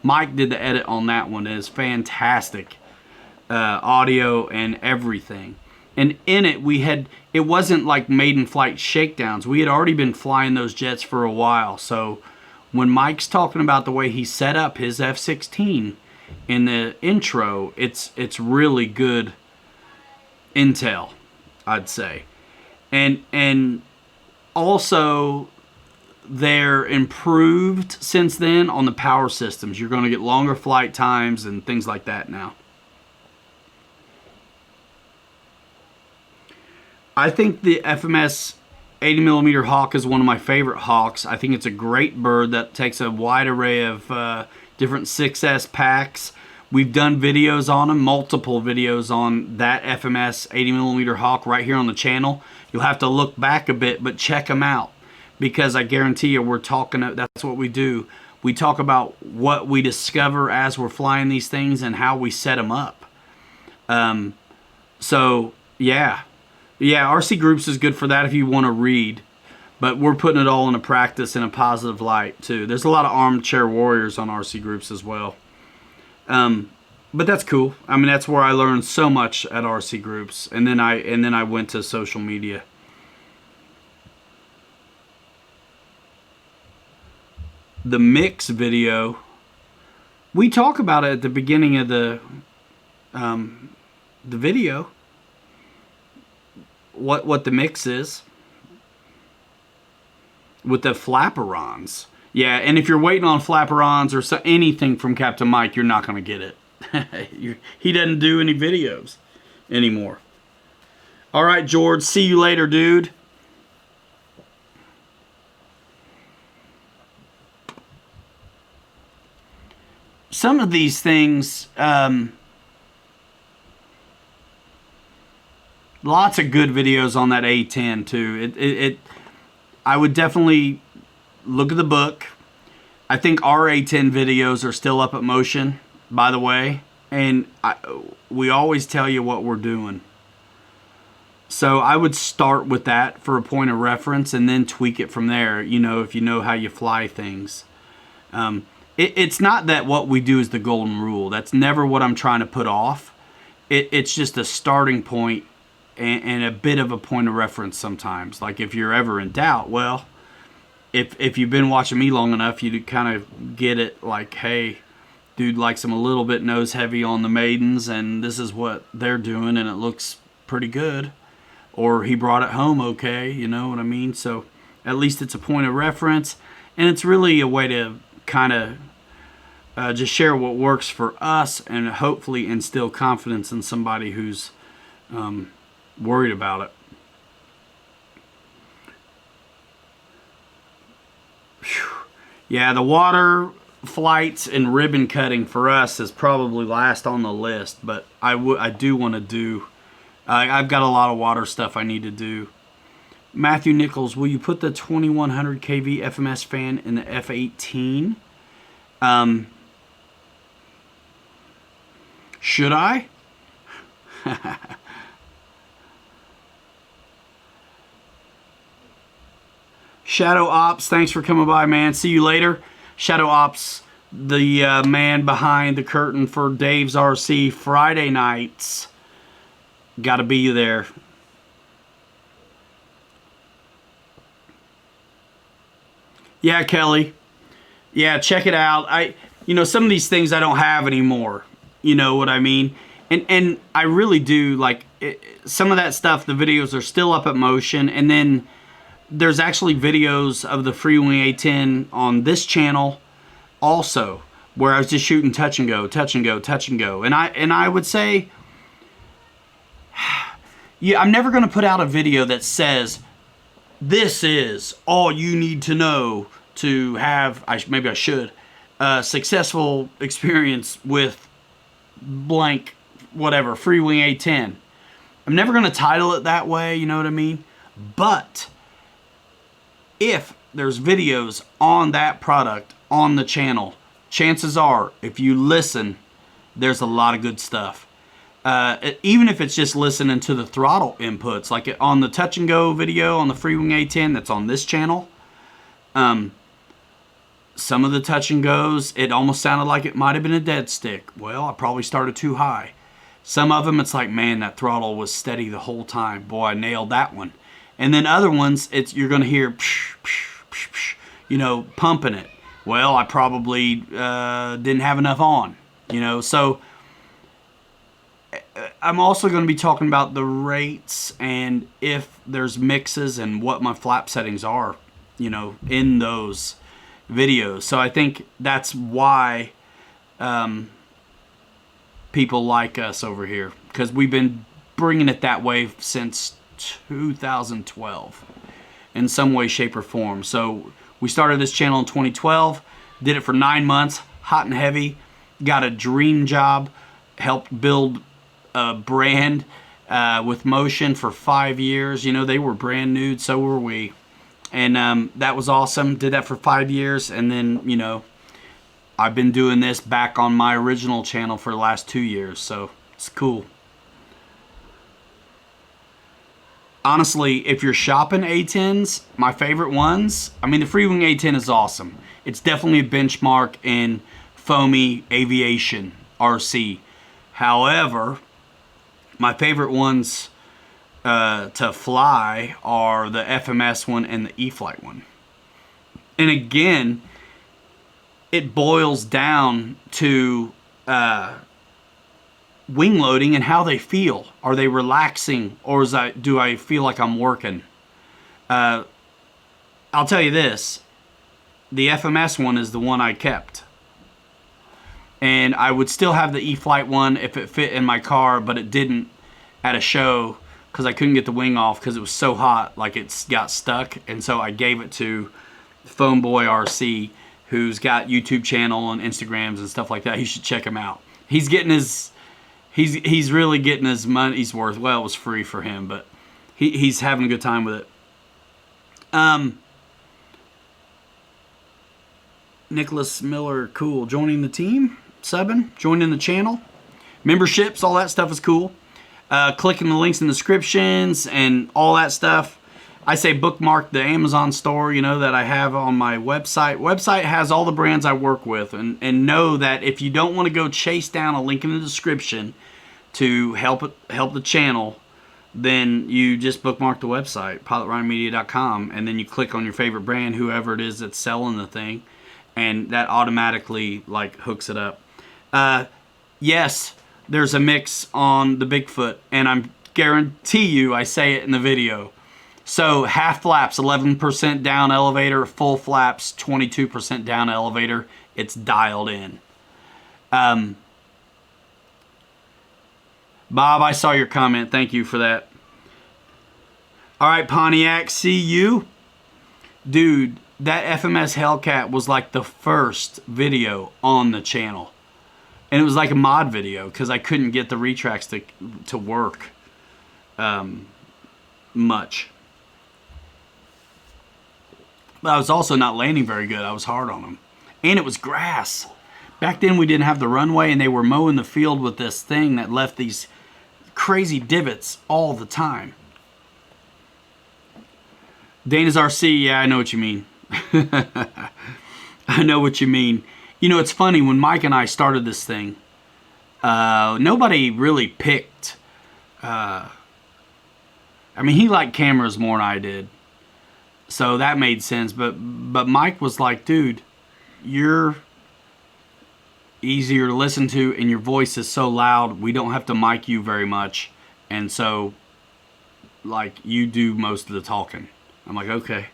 Mike did the edit on that one. It's fantastic. Audio and everything. And in it, it wasn't like maiden flight shakedowns. We had already been flying those jets for a while. So when Mike's talking about the way he set up his F-16 in the intro, it's really good intel, I'd say. And also, they're improved since then on the power systems. You're going to get longer flight times and things like that now. I think the FMS 80mm Hawk is one of my favorite Hawks. I think it's a great bird that takes a wide array of different 6S packs. We've done videos on them, multiple videos on that FMS 80mm Hawk right here on the channel. You'll have to look back a bit, but check them out. Because I guarantee you that's what we do. We talk about what we discover as we're flying these things and how we set them up. So, yeah. Yeah, RC Groups is good for that if you want to read. But we're putting it all into practice in a positive light, too. There's a lot of armchair warriors on RC Groups as well. But that's cool. I mean, that's where I learned so much at RC Groups. And then I went to social media. The mix video, we talk about it at the beginning of the video. What the mix is with the flaperons. Yeah, and if you're waiting on flaperons or anything from Captain Mike, you're not going to get it. He doesn't do any videos anymore. All right, George, see you later, dude. Some of these things, lots of good videos on that A10 too. I would definitely look at the book. I think our A10 videos are still up at Motion, by the way. And we always tell you what we're doing. So I would start with that for a point of reference and then tweak it from there, you know, if you know how you fly things. It's not that what we do is the golden rule. That's never what I'm trying to put off. It's just a starting point and a bit of a point of reference sometimes. Like if you're ever in doubt, well, if you've been watching me long enough, you kind of get it like, hey, dude likes them a little bit nose heavy on the maidens, and this is what they're doing, and it looks pretty good. Or he brought it home okay, you know what I mean? So at least it's a point of reference, and it's really a way to kind of just share what works for us and hopefully instill confidence in somebody who's worried about it. Whew. Yeah, the water flights and ribbon cutting for us is probably last on the list, but I do want to do. I've got a lot of water stuff I need to do. Matthew Nichols, will you put the 2100 kV FMS fan in the F18? Should I? Shadow Ops, thanks for coming by, man. See you later. Shadow Ops, the man behind the curtain for Dave's RC Friday nights. Gotta be there. Yeah, Kelly. Yeah, check it out. Some of these things I don't have anymore. You know what I mean? And I really do like some of that stuff. The videos are still up at Motion, and then there's actually videos of the Freewing A10 on this channel also, where I was just shooting touch and go, touch and go, touch and go. And I would say, yeah, I'm never going to put out a video that says this is all you need to know to have, maybe I should, a successful experience with blank, whatever, Freewing A10. I'm never going to title it that way, you know what I mean? But if there's videos on that product on the channel, chances are, if you listen, there's a lot of good stuff. Even if it's just listening to the throttle inputs, like on the touch and go video on the Freewing A10 that's on this channel, some of the touch and goes, it almost sounded like it might have been a dead stick. Well, I probably started too high. Some of them, it's like, man, that throttle was steady the whole time. Boy, I nailed that one. And then other ones, you're going to hear, psh, psh, psh, psh, pumping it. Well, I probably didn't have enough on, So I'm also going to be talking about the rates and if there's mixes and what my flap settings are, in those videos. So I think that's why people like us over here, because we've been bringing it that way since 2012 in some way, shape, or form. So we started this channel in 2012, did it for 9 months, hot and heavy, got a dream job, helped build a brand with Motion for 5 years. They were brand new, so were we. And that was awesome. Did that for 5 years, and then, I've been doing this back on my original channel for the last 2 years, so it's cool. Honestly, if you're shopping A10s, my favorite ones, the Freewing A10 is awesome. It's definitely a benchmark in foamy aviation RC. However, my favorite ones to fly are the FMS one and the E-flite one. And again, it boils down to wing loading and how they feel. Are they relaxing, or do I feel like I'm working? I'll tell you this, the FMS one is the one I kept. And I would still have the E-flite one if it fit in my car, but it didn't at a show because I couldn't get the wing off because it was so hot, like it got stuck. And so I gave it to Phone Boy RC, who's got YouTube channel and Instagrams and stuff like that. You should check him out. He's getting his, he's really getting his money's worth. Well, it was free for him, but he's having a good time with it. Nicholas Miller, cool. Joining the team, subbing, joining the channel. Memberships, all that stuff is cool. Clicking the links in the descriptions and all that stuff. I say bookmark the Amazon store, that I have on my website. Website has all the brands I work with. And know that if you don't want to go chase down a link in the description to help the channel, then you just bookmark the website, pilotryanmedia.com, and then you click on your favorite brand, whoever it is that's selling the thing, and that automatically hooks it up. Yes, there's a mix on the Bigfoot, and I guarantee you I say it in the video. So half flaps, 11% down elevator, full flaps, 22% down elevator. It's dialed in. Bob, I saw your comment. Thank you for that. All right, Pontiac, see you. Dude, that FMS Hellcat was like the first video on the channel. And it was like a mod video because I couldn't get the retracts to work much. But I was also not landing very good. I was hard on them. And it was grass. Back then we didn't have the runway, and they were mowing the field with this thing that left these crazy divots all the time. Dana's RC, yeah, I know what you mean. I know what you mean. You know, it's funny, when Mike and I started this thing, nobody really picked. I mean, he liked cameras more than I did. So that made sense. But Mike was like, dude, you're easier to listen to and your voice is so loud, we don't have to mic you very much. And so, like, you do most of the talking. I'm like, okay.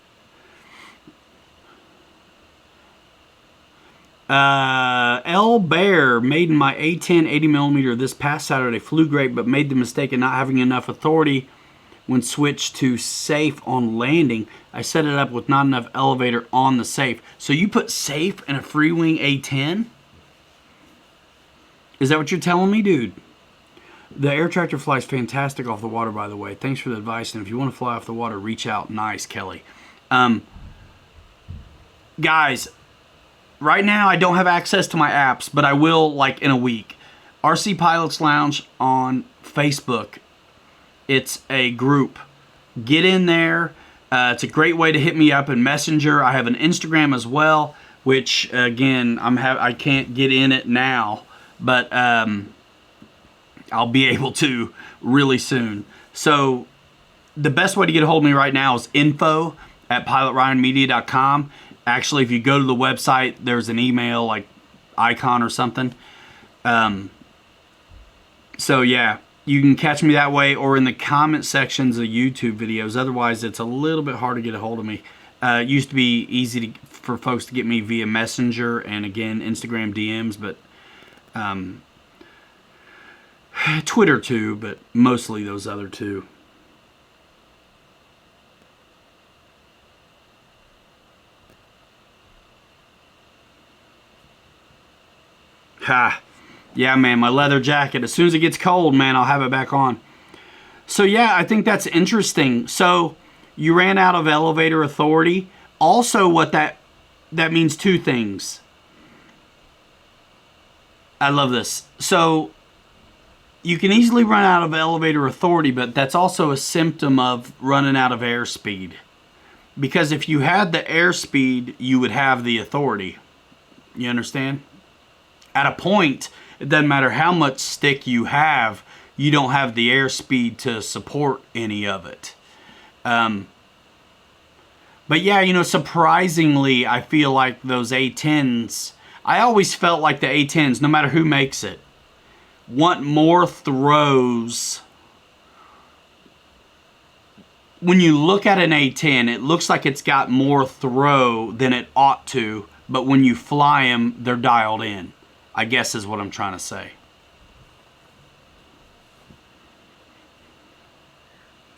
L Bear made in my A10 80mm this past Saturday. Flew great, but made the mistake of not having enough authority when switched to safe on landing. I set it up with not enough elevator on the safe. So you put safe in a free wing A10? Is that what you're telling me, dude? The air tractor flies fantastic off the water, by the way. Thanks for the advice. And if you want to fly off the water, reach out. Nice, Kelly. Guys, right now I don't have access to my apps, but I will like in a week. RC Pilots Lounge on Facebook. It's a group. Get in there. It's a great way to hit me up in Messenger. I have an Instagram as well, which again I can't get in it now, but I'll be able to really soon. So the best way to get a hold of me right now is info@pilotryanmedia.com. Actually, if you go to the website, there's an email like icon or something. So yeah, you can catch me that way or in the comment sections of YouTube videos. Otherwise, it's a little bit hard to get a hold of me. It used to be easy for folks to get me via Messenger and again, Instagram DMs, but Twitter too, but mostly those other two. Ha. Yeah, man, my leather jacket. As soon as it gets cold, man, I'll have it back on. So, yeah, I think that's interesting. So, you ran out of elevator authority. Also, what that means two things. I love this. So, you can easily run out of elevator authority, but that's also a symptom of running out of airspeed. Because if you had the airspeed, you would have the authority. You understand? At a point, it doesn't matter how much stick you have, you don't have the airspeed to support any of it. But yeah, you know, surprisingly, I feel like those A10s, I always felt like the A10s, no matter who makes it, want more throws. When you look at an A10, it looks like it's got more throw than it ought to, but when you fly them, they're dialed in, I guess is what I'm trying to say.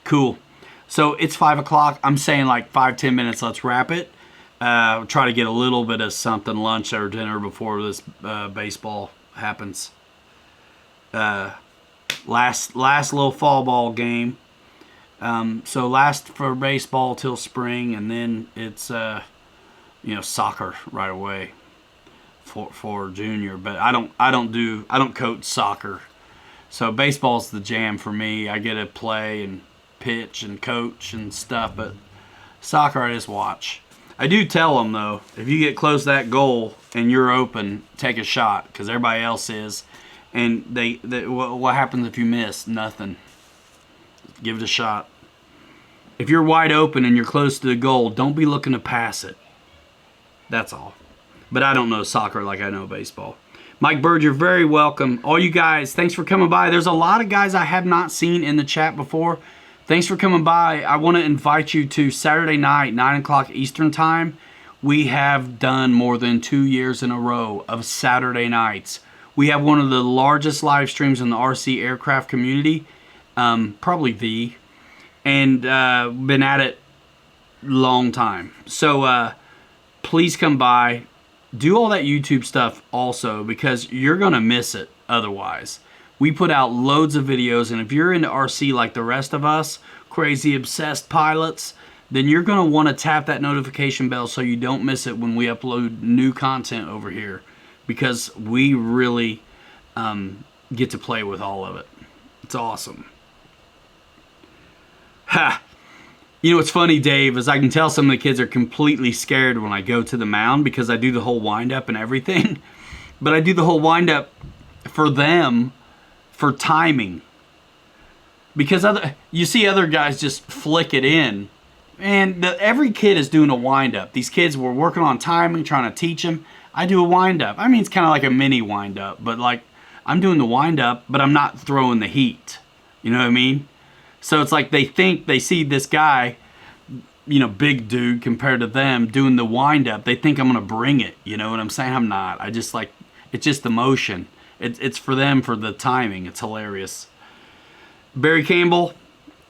Cool. So it's 5 o'clock. I'm saying like 5-10 minutes. Let's wrap it. Try to get a little bit of something, lunch or dinner before this baseball happens. Last little fall ball game. So last for baseball till spring, and then it's you know, soccer right away for junior. But I don't coach soccer. So baseball's the jam for me. I get to play and pitch and coach and stuff, but soccer I just watch. I do tell them though, if you get close to that goal and you're open, take a shot, because everybody else is. And what happens if you miss? Nothing. Give it a shot. If you're wide open and you're close to the goal, don't be looking to pass it. That's all. But I don't know soccer like I know baseball. Mike Bird, you're very welcome. All you guys, thanks for coming by. There's a lot of guys I have not seen in the chat before. Thanks for coming by. I want to invite you to Saturday night, 9 o'clock Eastern Time. We have done more than 2 years in a row of Saturday nights. We have one of the largest live streams in the RC aircraft community, probably and been at it long time. So please come by, do all that YouTube stuff also, because you're gonna miss it otherwise. We put out loads of videos, and if you're into RC like the rest of us, crazy obsessed pilots, then you're gonna want to tap that notification bell so you don't miss it when we upload new content over here, because we really get to play with all of it. It's awesome. Ha! You know what's funny, Dave, is I can tell some of the kids are completely scared when I go to the mound because I do the whole wind-up and everything. But I do the whole wind-up for them, for timing. Because you see other guys just flick it in. And every kid is doing a wind-up. These kids were working on timing, trying to teach them. I do a wind-up. I mean, it's kind of like a mini wind-up. But like, I'm doing the wind-up, but I'm not throwing the heat. You know what I mean? So it's like they think they see this guy, you know, big dude compared to them doing the wind-up. They think I'm going to bring it. You know what I'm saying? I'm not. I just like, it's just the motion. It's for them for the timing. It's hilarious. Barry Campbell,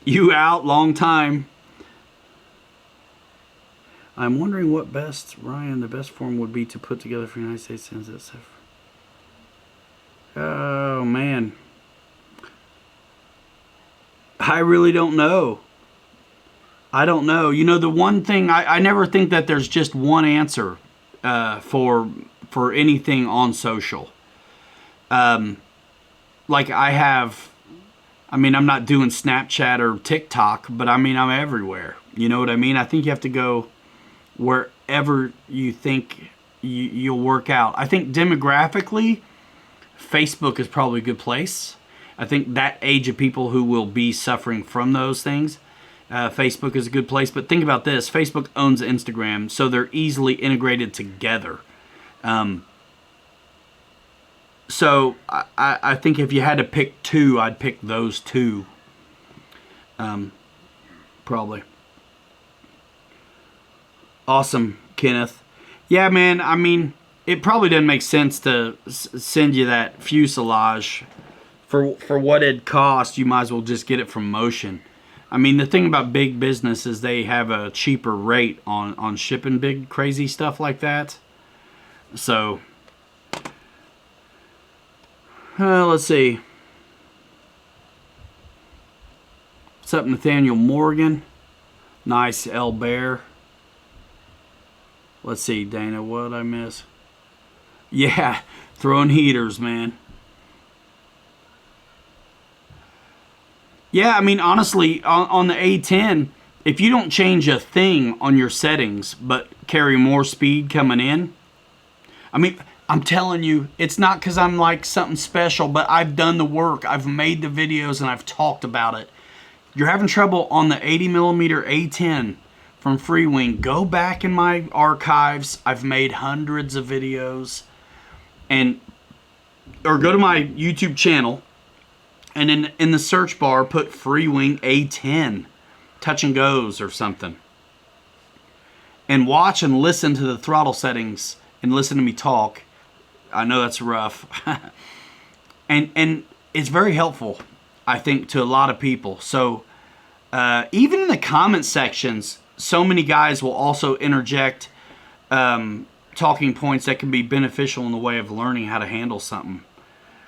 you out, long time. I'm wondering what Ryan, the best form would be to put together for United States Census. Oh, man. I really don't know. I don't know. You know, the one thing, I never think that there's just one answer for anything on social. Like I mean, I'm not doing Snapchat or TikTok, but I mean, I'm everywhere. You know what I mean? I think you have to go wherever you think you'll work out. I think demographically, Facebook is probably a good place. I think that age of people who will be suffering from those things, Facebook is a good place. But think about this. Facebook owns Instagram, so they're easily integrated together. So I think if you had to pick two, I'd pick those two. Probably. Awesome, Kenneth. Yeah, man, I mean, it probably doesn't make sense to send you that fuselage. For what it costs, you might as well just get it from Motion. I mean, the thing about big business is they have a cheaper rate on shipping big crazy stuff like that. So, let's see. What's up, Nathaniel Morgan? Nice, L Bear. Let's see, Dana, what did I miss? Yeah, throwing heaters, man. Yeah, I mean, honestly, on the A10, if you don't change a thing on your settings, but carry more speed coming in, I mean, I'm telling you, it's not because I'm like something special, but I've done the work. I've made the videos and I've talked about it. You're having trouble on the 80mm A10 from Freewing. Go back in my archives. I've made hundreds of videos. Or go to my YouTube channel. And in the search bar, put Freewing A10, touch and goes or something. And watch and listen to the throttle settings and listen to me talk. I know that's rough. and it's very helpful, I think, to a lot of people. So even in the comment sections, so many guys will also interject talking points that can be beneficial in the way of learning how to handle something.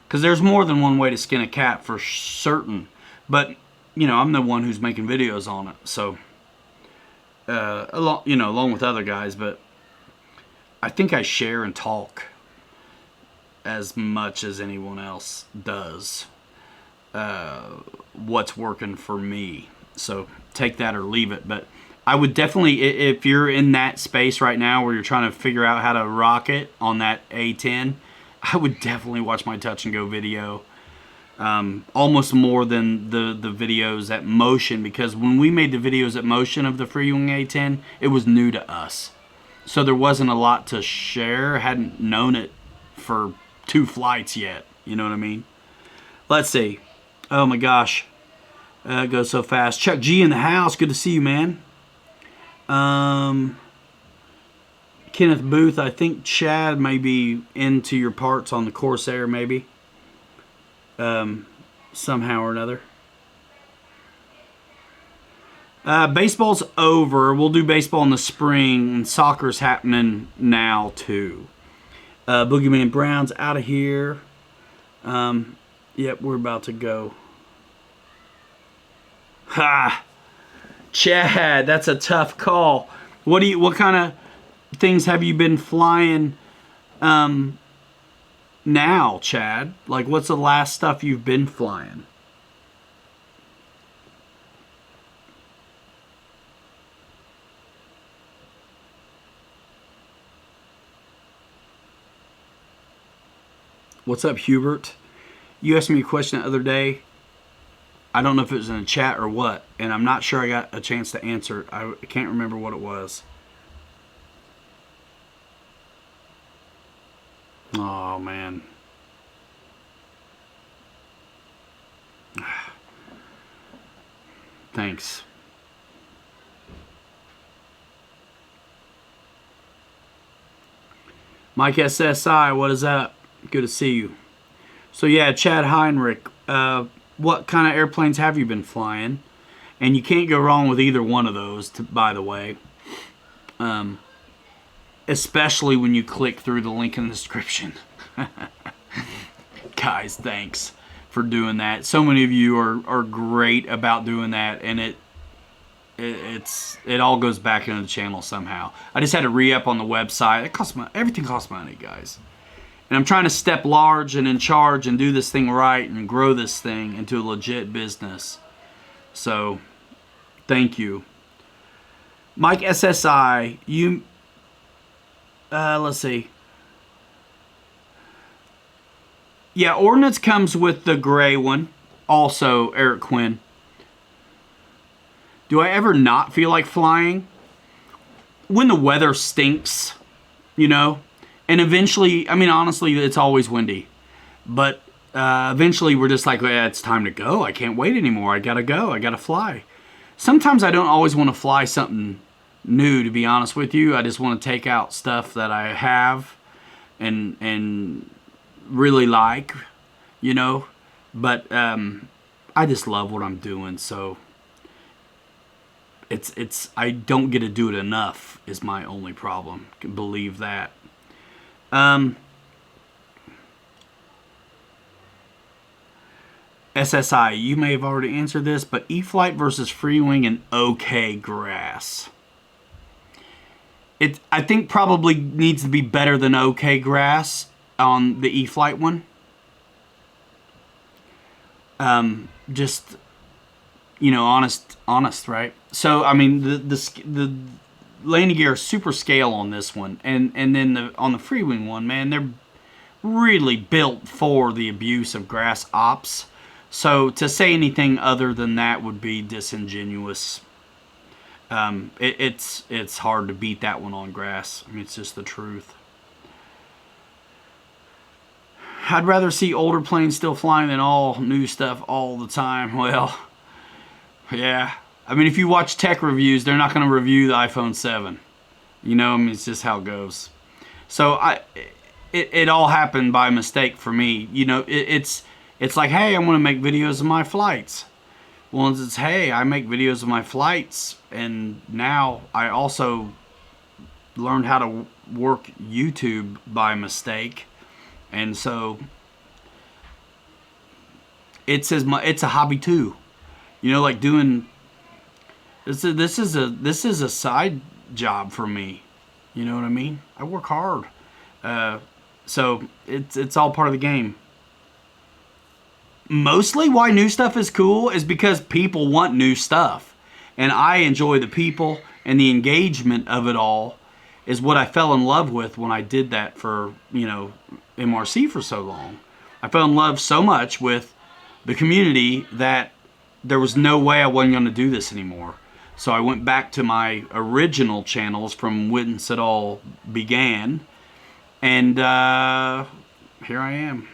Because there's more than one way to skin a cat for certain. But, you know, I'm the one who's making videos on it. So, along with other guys. But I think I share and talk as much as anyone else does what's working for me. So take that or leave it. But I would definitely, if you're in that space right now where you're trying to figure out how to rock it on that A10, I would definitely watch my touch and go video, almost more than the videos at Motion, because when we made the videos at Motion of the Freewing A10, it was new to us. So there wasn't a lot to share. Hadn't known it for 2 flights yet. You know what I mean? Let's see. Oh my gosh. It goes so fast. Chuck G in the house. Good to see you, man. Kenneth Booth, I think Chad may be into your parts on the Corsair, maybe. Somehow or another. Baseball's over. We'll do baseball in the spring, and soccer's happening now too. Boogeyman Brown's out of here. Yep, we're about to go. Ha! Chad, that's a tough call. What kind of things have you been flying now, Chad? Like, what's the last stuff you've been flying? What's up, Hubert? You asked me a question the other day. I don't know if it was in a chat or what, and I'm not sure I got a chance to answer it. I can't remember what it was. Oh, man. Thanks. Mike SSI, what is up? Good to see you. So yeah, Chad Heinrich, what kind of airplanes have you been flying? And you can't go wrong with either one of those, by the way. Especially when you click through the link in the description. Guys, thanks for doing that. So many of you are great about doing that, and it all goes back into the channel somehow. I just had to re-up on the website. Everything costs money, guys. And I'm trying to step large and in charge and do this thing right and grow this thing into a legit business. So, thank you. Mike SSI, you, let's see. Yeah, Ordnance comes with the gray one. Also, Eric Quinn. Do I ever not feel like flying? When the weather stinks, you know? And eventually, I mean, honestly, it's always windy. But eventually we're just like, well, it's time to go. I can't wait anymore. I gotta go. I gotta fly. Sometimes I don't always want to fly something new, to be honest with you. I just want to take out stuff that I have and really like, you know. But I just love what I'm doing, so it's I don't get to do it enough is my only problem. Believe that. SSI, you may have already answered this, but E-flite versus free wing and OK grass. I think probably needs to be better than OK grass on the E-flite one. Just, you know, honest, right? So I mean, the landing gear is super scale on this one, and then on the free wing one, man, they're really built for the abuse of grass ops. So to say anything other than that would be disingenuous. It's hard to beat that one on grass. I mean, it's just the truth. I'd rather see older planes still flying than all new stuff all the time. Well, yeah. I mean, if you watch tech reviews, they're not going to review the iPhone 7. You know, I mean, it's just how it goes. So it all happened by mistake for me. You know, it's like, hey, I want to make videos of my flights. Well, it's, hey, I make videos of my flights, and now I also learned how to work YouTube by mistake. And so it's a hobby too. You know, like doing this is a side job for me. You know what I mean? I work hard. So it's all part of the game. Mostly why new stuff is cool is because people want new stuff. And I enjoy the people, and the engagement of it all is what I fell in love with when I did that for, you know, MRC for so long. I fell in love so much with the community that there was no way I wasn't going to do this anymore. So I went back to my original channels from whence it all began. And here I am.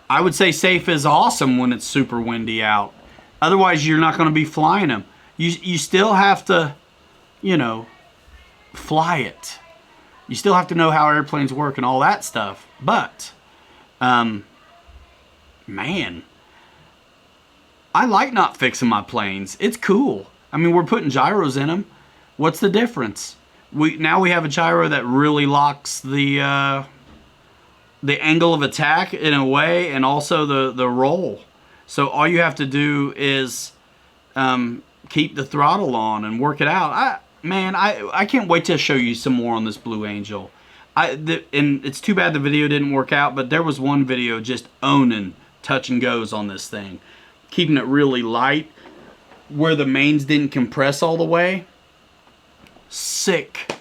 I would say safe is awesome when it's super windy out. Otherwise, you're not going to be flying them. You still have to, you know, fly it. You still have to know how airplanes work and all that stuff. But, man, I like not fixing my planes. It's cool. I mean, we're putting gyros in them. What's the difference? Now we have a gyro that really locks the angle of attack in a way, and also the roll. So all you have to do is keep the throttle on and work it out. I can't wait to show you some more on this Blue Angel. And it's too bad the video didn't work out, but there was one video just owning touch and goes on this thing, keeping it really light, where the mains didn't compress all the way. Sick.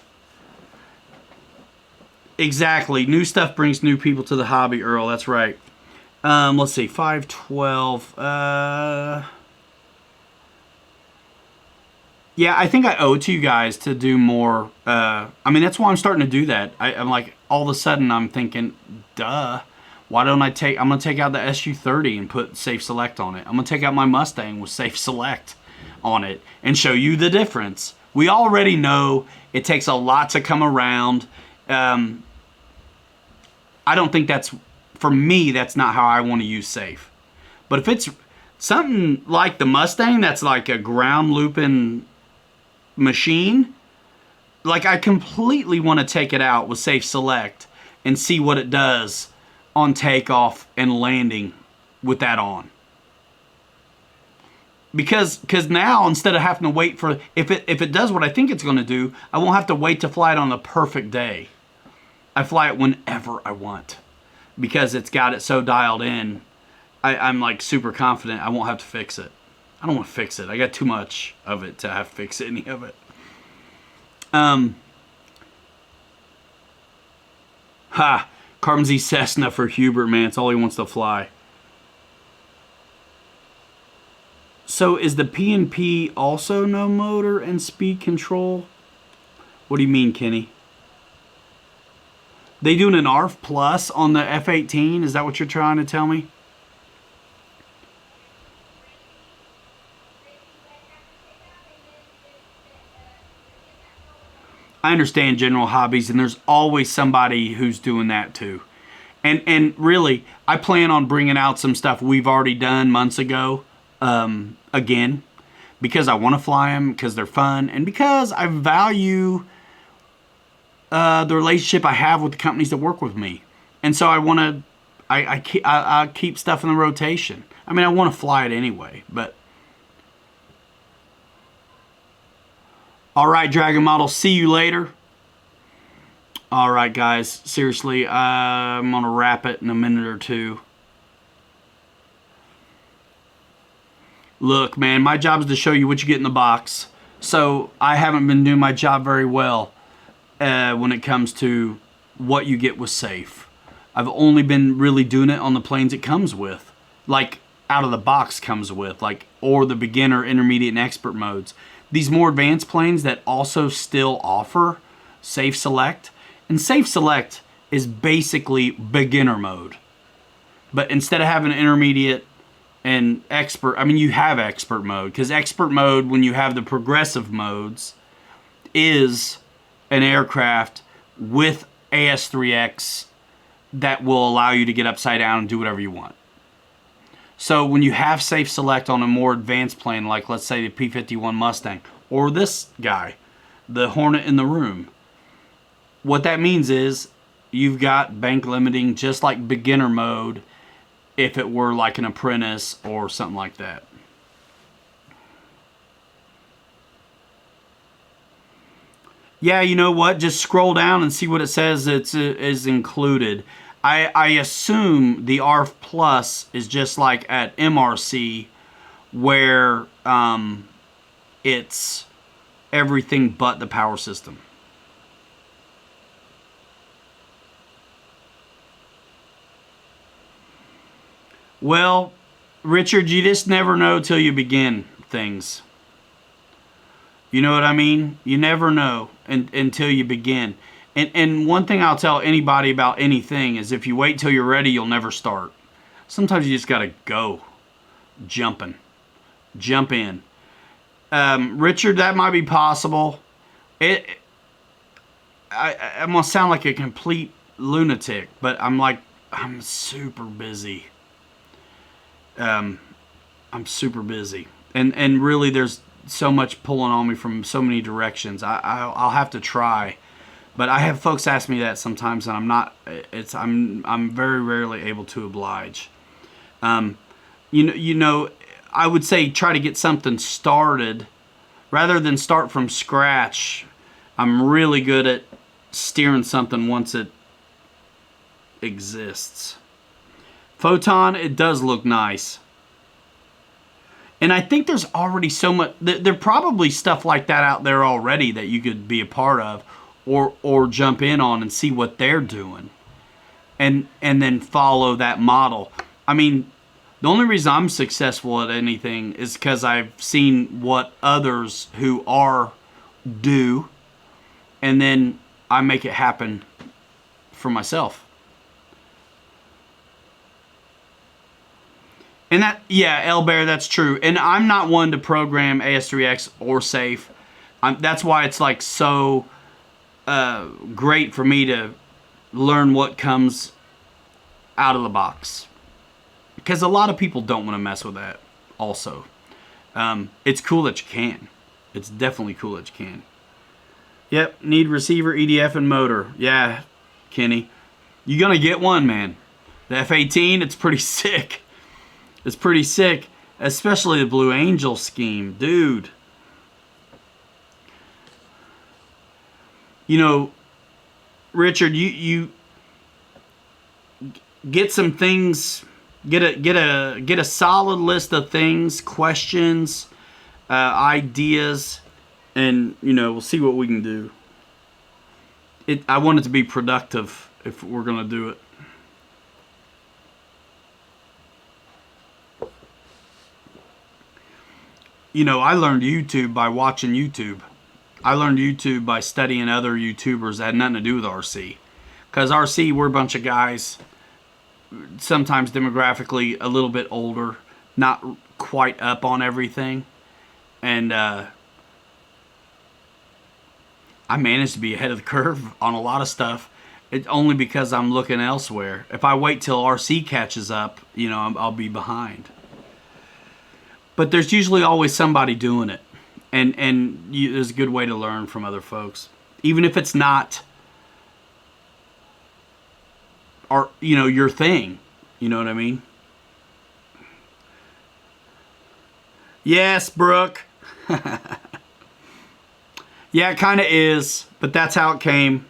Exactly. New stuff brings new people to the hobby, Earl. That's right. Let's see. 512. Yeah, I think I owe it to you guys to do more. I mean, that's why I'm starting to do that. I'm like, all of a sudden, I'm thinking, duh. Why don't I'm going to take out the SU-30 and put Safe Select on it. I'm going to take out my Mustang with Safe Select on it and show you the difference. We already know it takes a lot to come around. I don't think that's, for me, that's not how I want to use Safe. But if it's something like the Mustang that's like a ground looping machine, like I completely want to take it out with Safe Select and see what it does on takeoff and landing with that on. Because now, instead of having to wait for, if it does what I think it's going to do, I won't have to wait to fly it on the perfect day. I fly it whenever I want, because it's got it so dialed in. I'm like super confident I won't have to fix it. I don't want to fix it. I got too much of it to have to fix any of it. Carbon Z Cessna for Hubert, man. It's all he wants to fly. So is the P&P also no motor and speed control? What do you mean, Kenny? They doing an ARF Plus on the F-18? Is that what you're trying to tell me? I understand general hobbies, and there's always somebody who's doing that too. And really, I plan on bringing out some stuff we've already done months ago again, because I want to fly them, because they're fun, and because I value the relationship I have with the companies that work with me. And so I want to, I keep stuff in the rotation. I mean, I want to fly it anyway, but. All right, Dragon Model, see you later. All right, guys, seriously, I'm going to wrap it in a minute or two. Look, man, my job is to show you what you get in the box. So I haven't been doing my job very well when it comes to what you get with Safe. I've only been really doing it on the planes it comes with. Like, out of the box comes with, like, or the beginner, intermediate, and expert modes. These more advanced planes that also still offer Safe Select. And Safe Select is basically beginner mode. But instead of having intermediate and expert, I mean, you have expert mode. Because expert mode, when you have the progressive modes, is an aircraft with AS3X that will allow you to get upside down and do whatever you want. So when you have Safe Select on a more advanced plane, like let's say the P-51 Mustang, or this guy, the Hornet in the Room, what that means is you've got bank limiting just like beginner mode if it were like an apprentice or something like that. Yeah, you know what? Just scroll down and see what it says is included. I assume the ARF Plus is just like at MRC, where it's everything but the power system. Well, Richard, you just never know till you begin things. You know what I mean? You never know until you begin. And one thing I'll tell anybody about anything is if you wait till you're ready, you'll never start. Sometimes you just got to go. Jump in. Richard, that might be possible. I'm going to sound like a complete lunatic, but I'm super busy. I'm I'm super busy, and really there's so much pulling on me from so many directions. I'll have to try, but I have folks ask me that sometimes, and I'm very rarely able to oblige. You know, I would say try to get something started rather than start from scratch. I'm really good at steering something once it exists. Photon, it does look nice. And I think there's already so much, there probably stuff like that out there already that you could be a part of or jump in on and see what they're doing. And then follow that model. I mean, the only reason I'm successful at anything is because I've seen what others who are do, and then I make it happen for myself. And that, yeah, L Bear, that's true. And I'm not one to program AS3X or Safe. That's why it's like so great for me to learn what comes out of the box. Because a lot of people don't want to mess with that also. It's cool that you can. It's definitely cool that you can. Yep, need receiver, EDF, and motor. Yeah, Kenny. You're going to get one, man. The F-18, it's pretty sick. It's pretty sick, especially the Blue Angel scheme. Dude. You know, Richard, you get some things, get a solid list of things, questions, ideas, and, you know, we'll see what we can do. I want it to be productive if we're going to do it. You know, I learned YouTube by watching YouTube. I learned YouTube by studying other YouTubers that had nothing to do with RC. Because RC, we're a bunch of guys, sometimes demographically a little bit older, not quite up on everything. And I managed to be ahead of the curve on a lot of stuff. It's only because I'm looking elsewhere. If I wait till RC catches up, you know, I'll be behind. But there's usually always somebody doing it. And there's a good way to learn from other folks. Even if it's not, you know, your thing. You know what I mean? Yes, Brooke. Yeah, it kind of is. But that's how it came.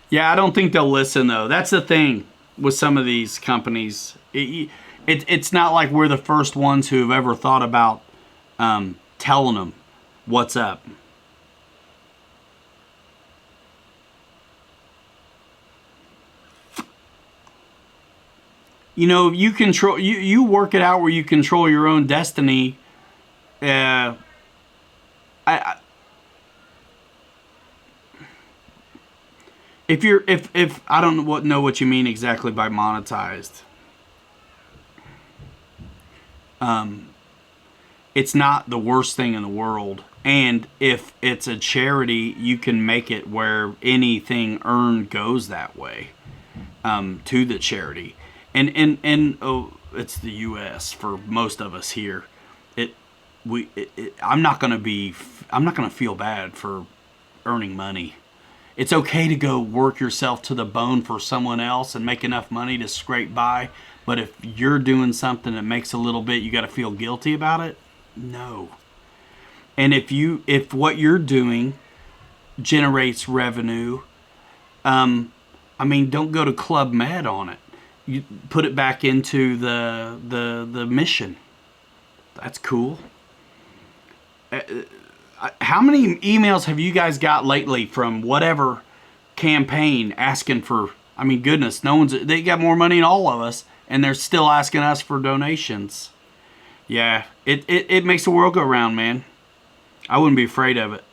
Yeah, I don't think they'll listen, though. That's the thing with some of these companies. It's not like we're the first ones who have ever thought about telling them what's up. You know, you work it out where you control your own destiny. If I don't know what you mean exactly by monetized. It's not the worst thing in the world. And if it's a charity, you can make it where anything earned goes that way to the charity. And it's the U.S. for most of us here. I'm not gonna feel bad for earning money. It's okay to go work yourself to the bone for someone else and make enough money to scrape by. But if you're doing something that makes a little bit, you got to feel guilty about it? No. And if what you're doing generates revenue, I mean, don't go to Club Med on it. You put it back into the mission. That's cool. How many emails have you guys got lately from whatever campaign asking for, I mean, goodness, they got more money than all of us, and they're still asking us for donations. Yeah, it makes the world go round, man. I wouldn't be afraid of it.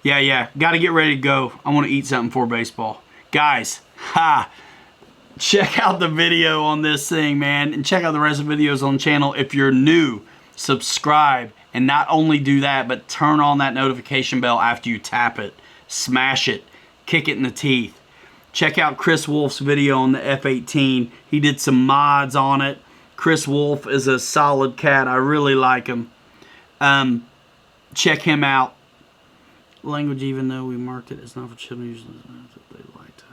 Yeah, got to get ready to go. I want to eat something for baseball. Guys, check out the video on this thing, man, and check out the rest of the videos on the channel. If you're new, subscribe, and not only do that, but turn on that notification bell after you tap it. Smash it. kick it in the teeth. Check out Chris Wolf's video on the F-18. He did some mods on it. Chris Wolf is a solid cat. I really like him. Check him out. Language, even though we marked it, it's not for children. Usually they like to.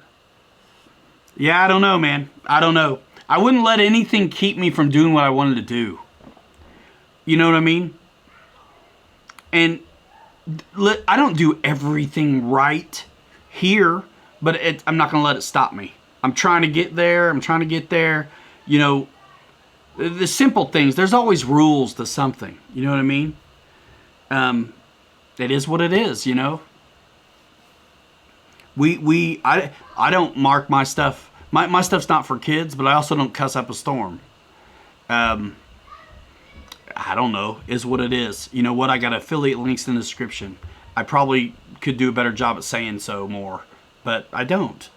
Yeah, I don't know, man. I don't know. I wouldn't let anything keep me from doing what I wanted to do. You know what I mean? And I don't do everything right here, but I'm not going to let it stop me. I'm trying to get there. I'm trying to get there. You know, the simple things. There's always rules to something. You know what I mean? It is what it is, you know? I don't mark my stuff. My stuff's not for kids, but I also don't cuss up a storm. I don't know, is what it is. You know what? I got affiliate links in the description. I probably could do a better job at saying so more, but I don't.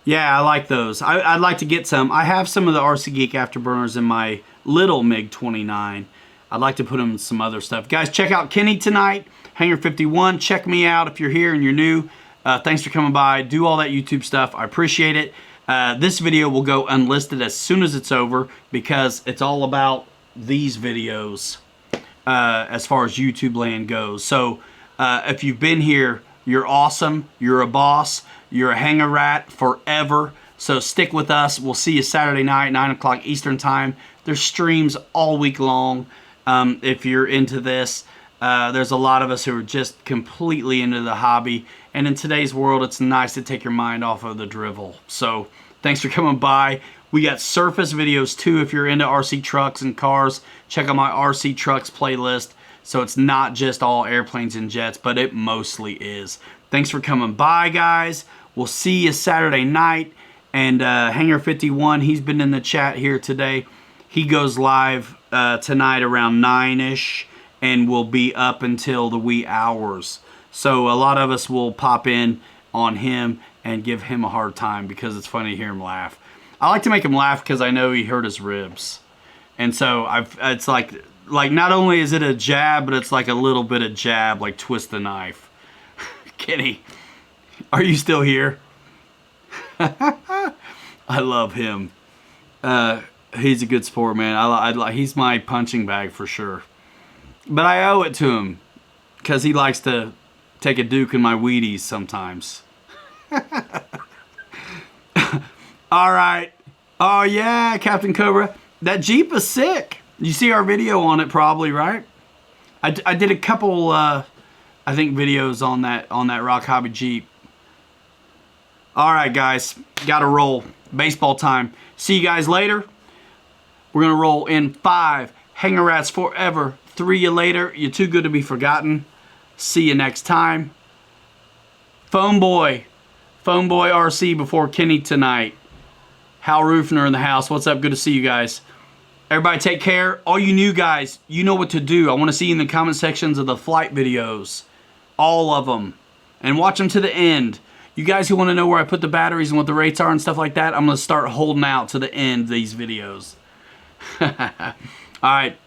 Yeah, I like those. I'd like to get some. I have some of the RC Geek Afterburners in my little MiG-29. I'd like to put them in some other stuff. Guys, check out Kenny tonight, Hangar 51. Check me out if you're here and you're new. Thanks for coming by. Do all that YouTube stuff. I appreciate it. This video will go unlisted as soon as it's over because it's all about these videos as far as YouTube land goes. So if you've been here, you're awesome. You're a boss. You're a hanger rat forever. So stick with us. We'll see you Saturday night, 9 o'clock Eastern time. There's streams all week long. If you're into this, there's a lot of us who are just completely into the hobby. And in today's world, it's nice to take your mind off of the drivel. So thanks for coming by. We got surface videos too. If you're into RC trucks and cars, check out my RC trucks playlist. So it's not just all airplanes and jets, but it mostly is. Thanks for coming by, guys. We'll see you Saturday night. And Hangar 51, he's been in the chat here today. He goes live tonight around 9-ish and will be up until the wee hours. So a lot of us will pop in on him and give him a hard time because it's funny to hear him laugh. I like to make him laugh because I know he hurt his ribs. And so it's like not only is it a jab, but it's like a little bit of jab, like twist the knife. Kenny, are you still here? I love him. He's a good sport, man. He's my punching bag for sure. But I owe it to him because he likes to take a duke in my Wheaties sometimes. All right. Oh, yeah, Captain Cobra. That Jeep is sick. You see our video on it probably, right? I did a couple, I think, videos on that Rock Hobby Jeep. All right, guys. Got to roll. Baseball time. See you guys later. We're going to roll in 5. Hanger Rats forever. 3 you later. You're too good to be forgotten. See you next time. Phone Boy RC before Kenny tonight. Hal Roofner in the house. What's up? Good to see you guys. Everybody take care. All you new guys, you know what to do. I want to see you in the comment sections of the flight videos. All of them. And watch them to the end. You guys who want to know where I put the batteries and what the rates are and stuff like that, I'm going to start holding out to the end of these videos. All right.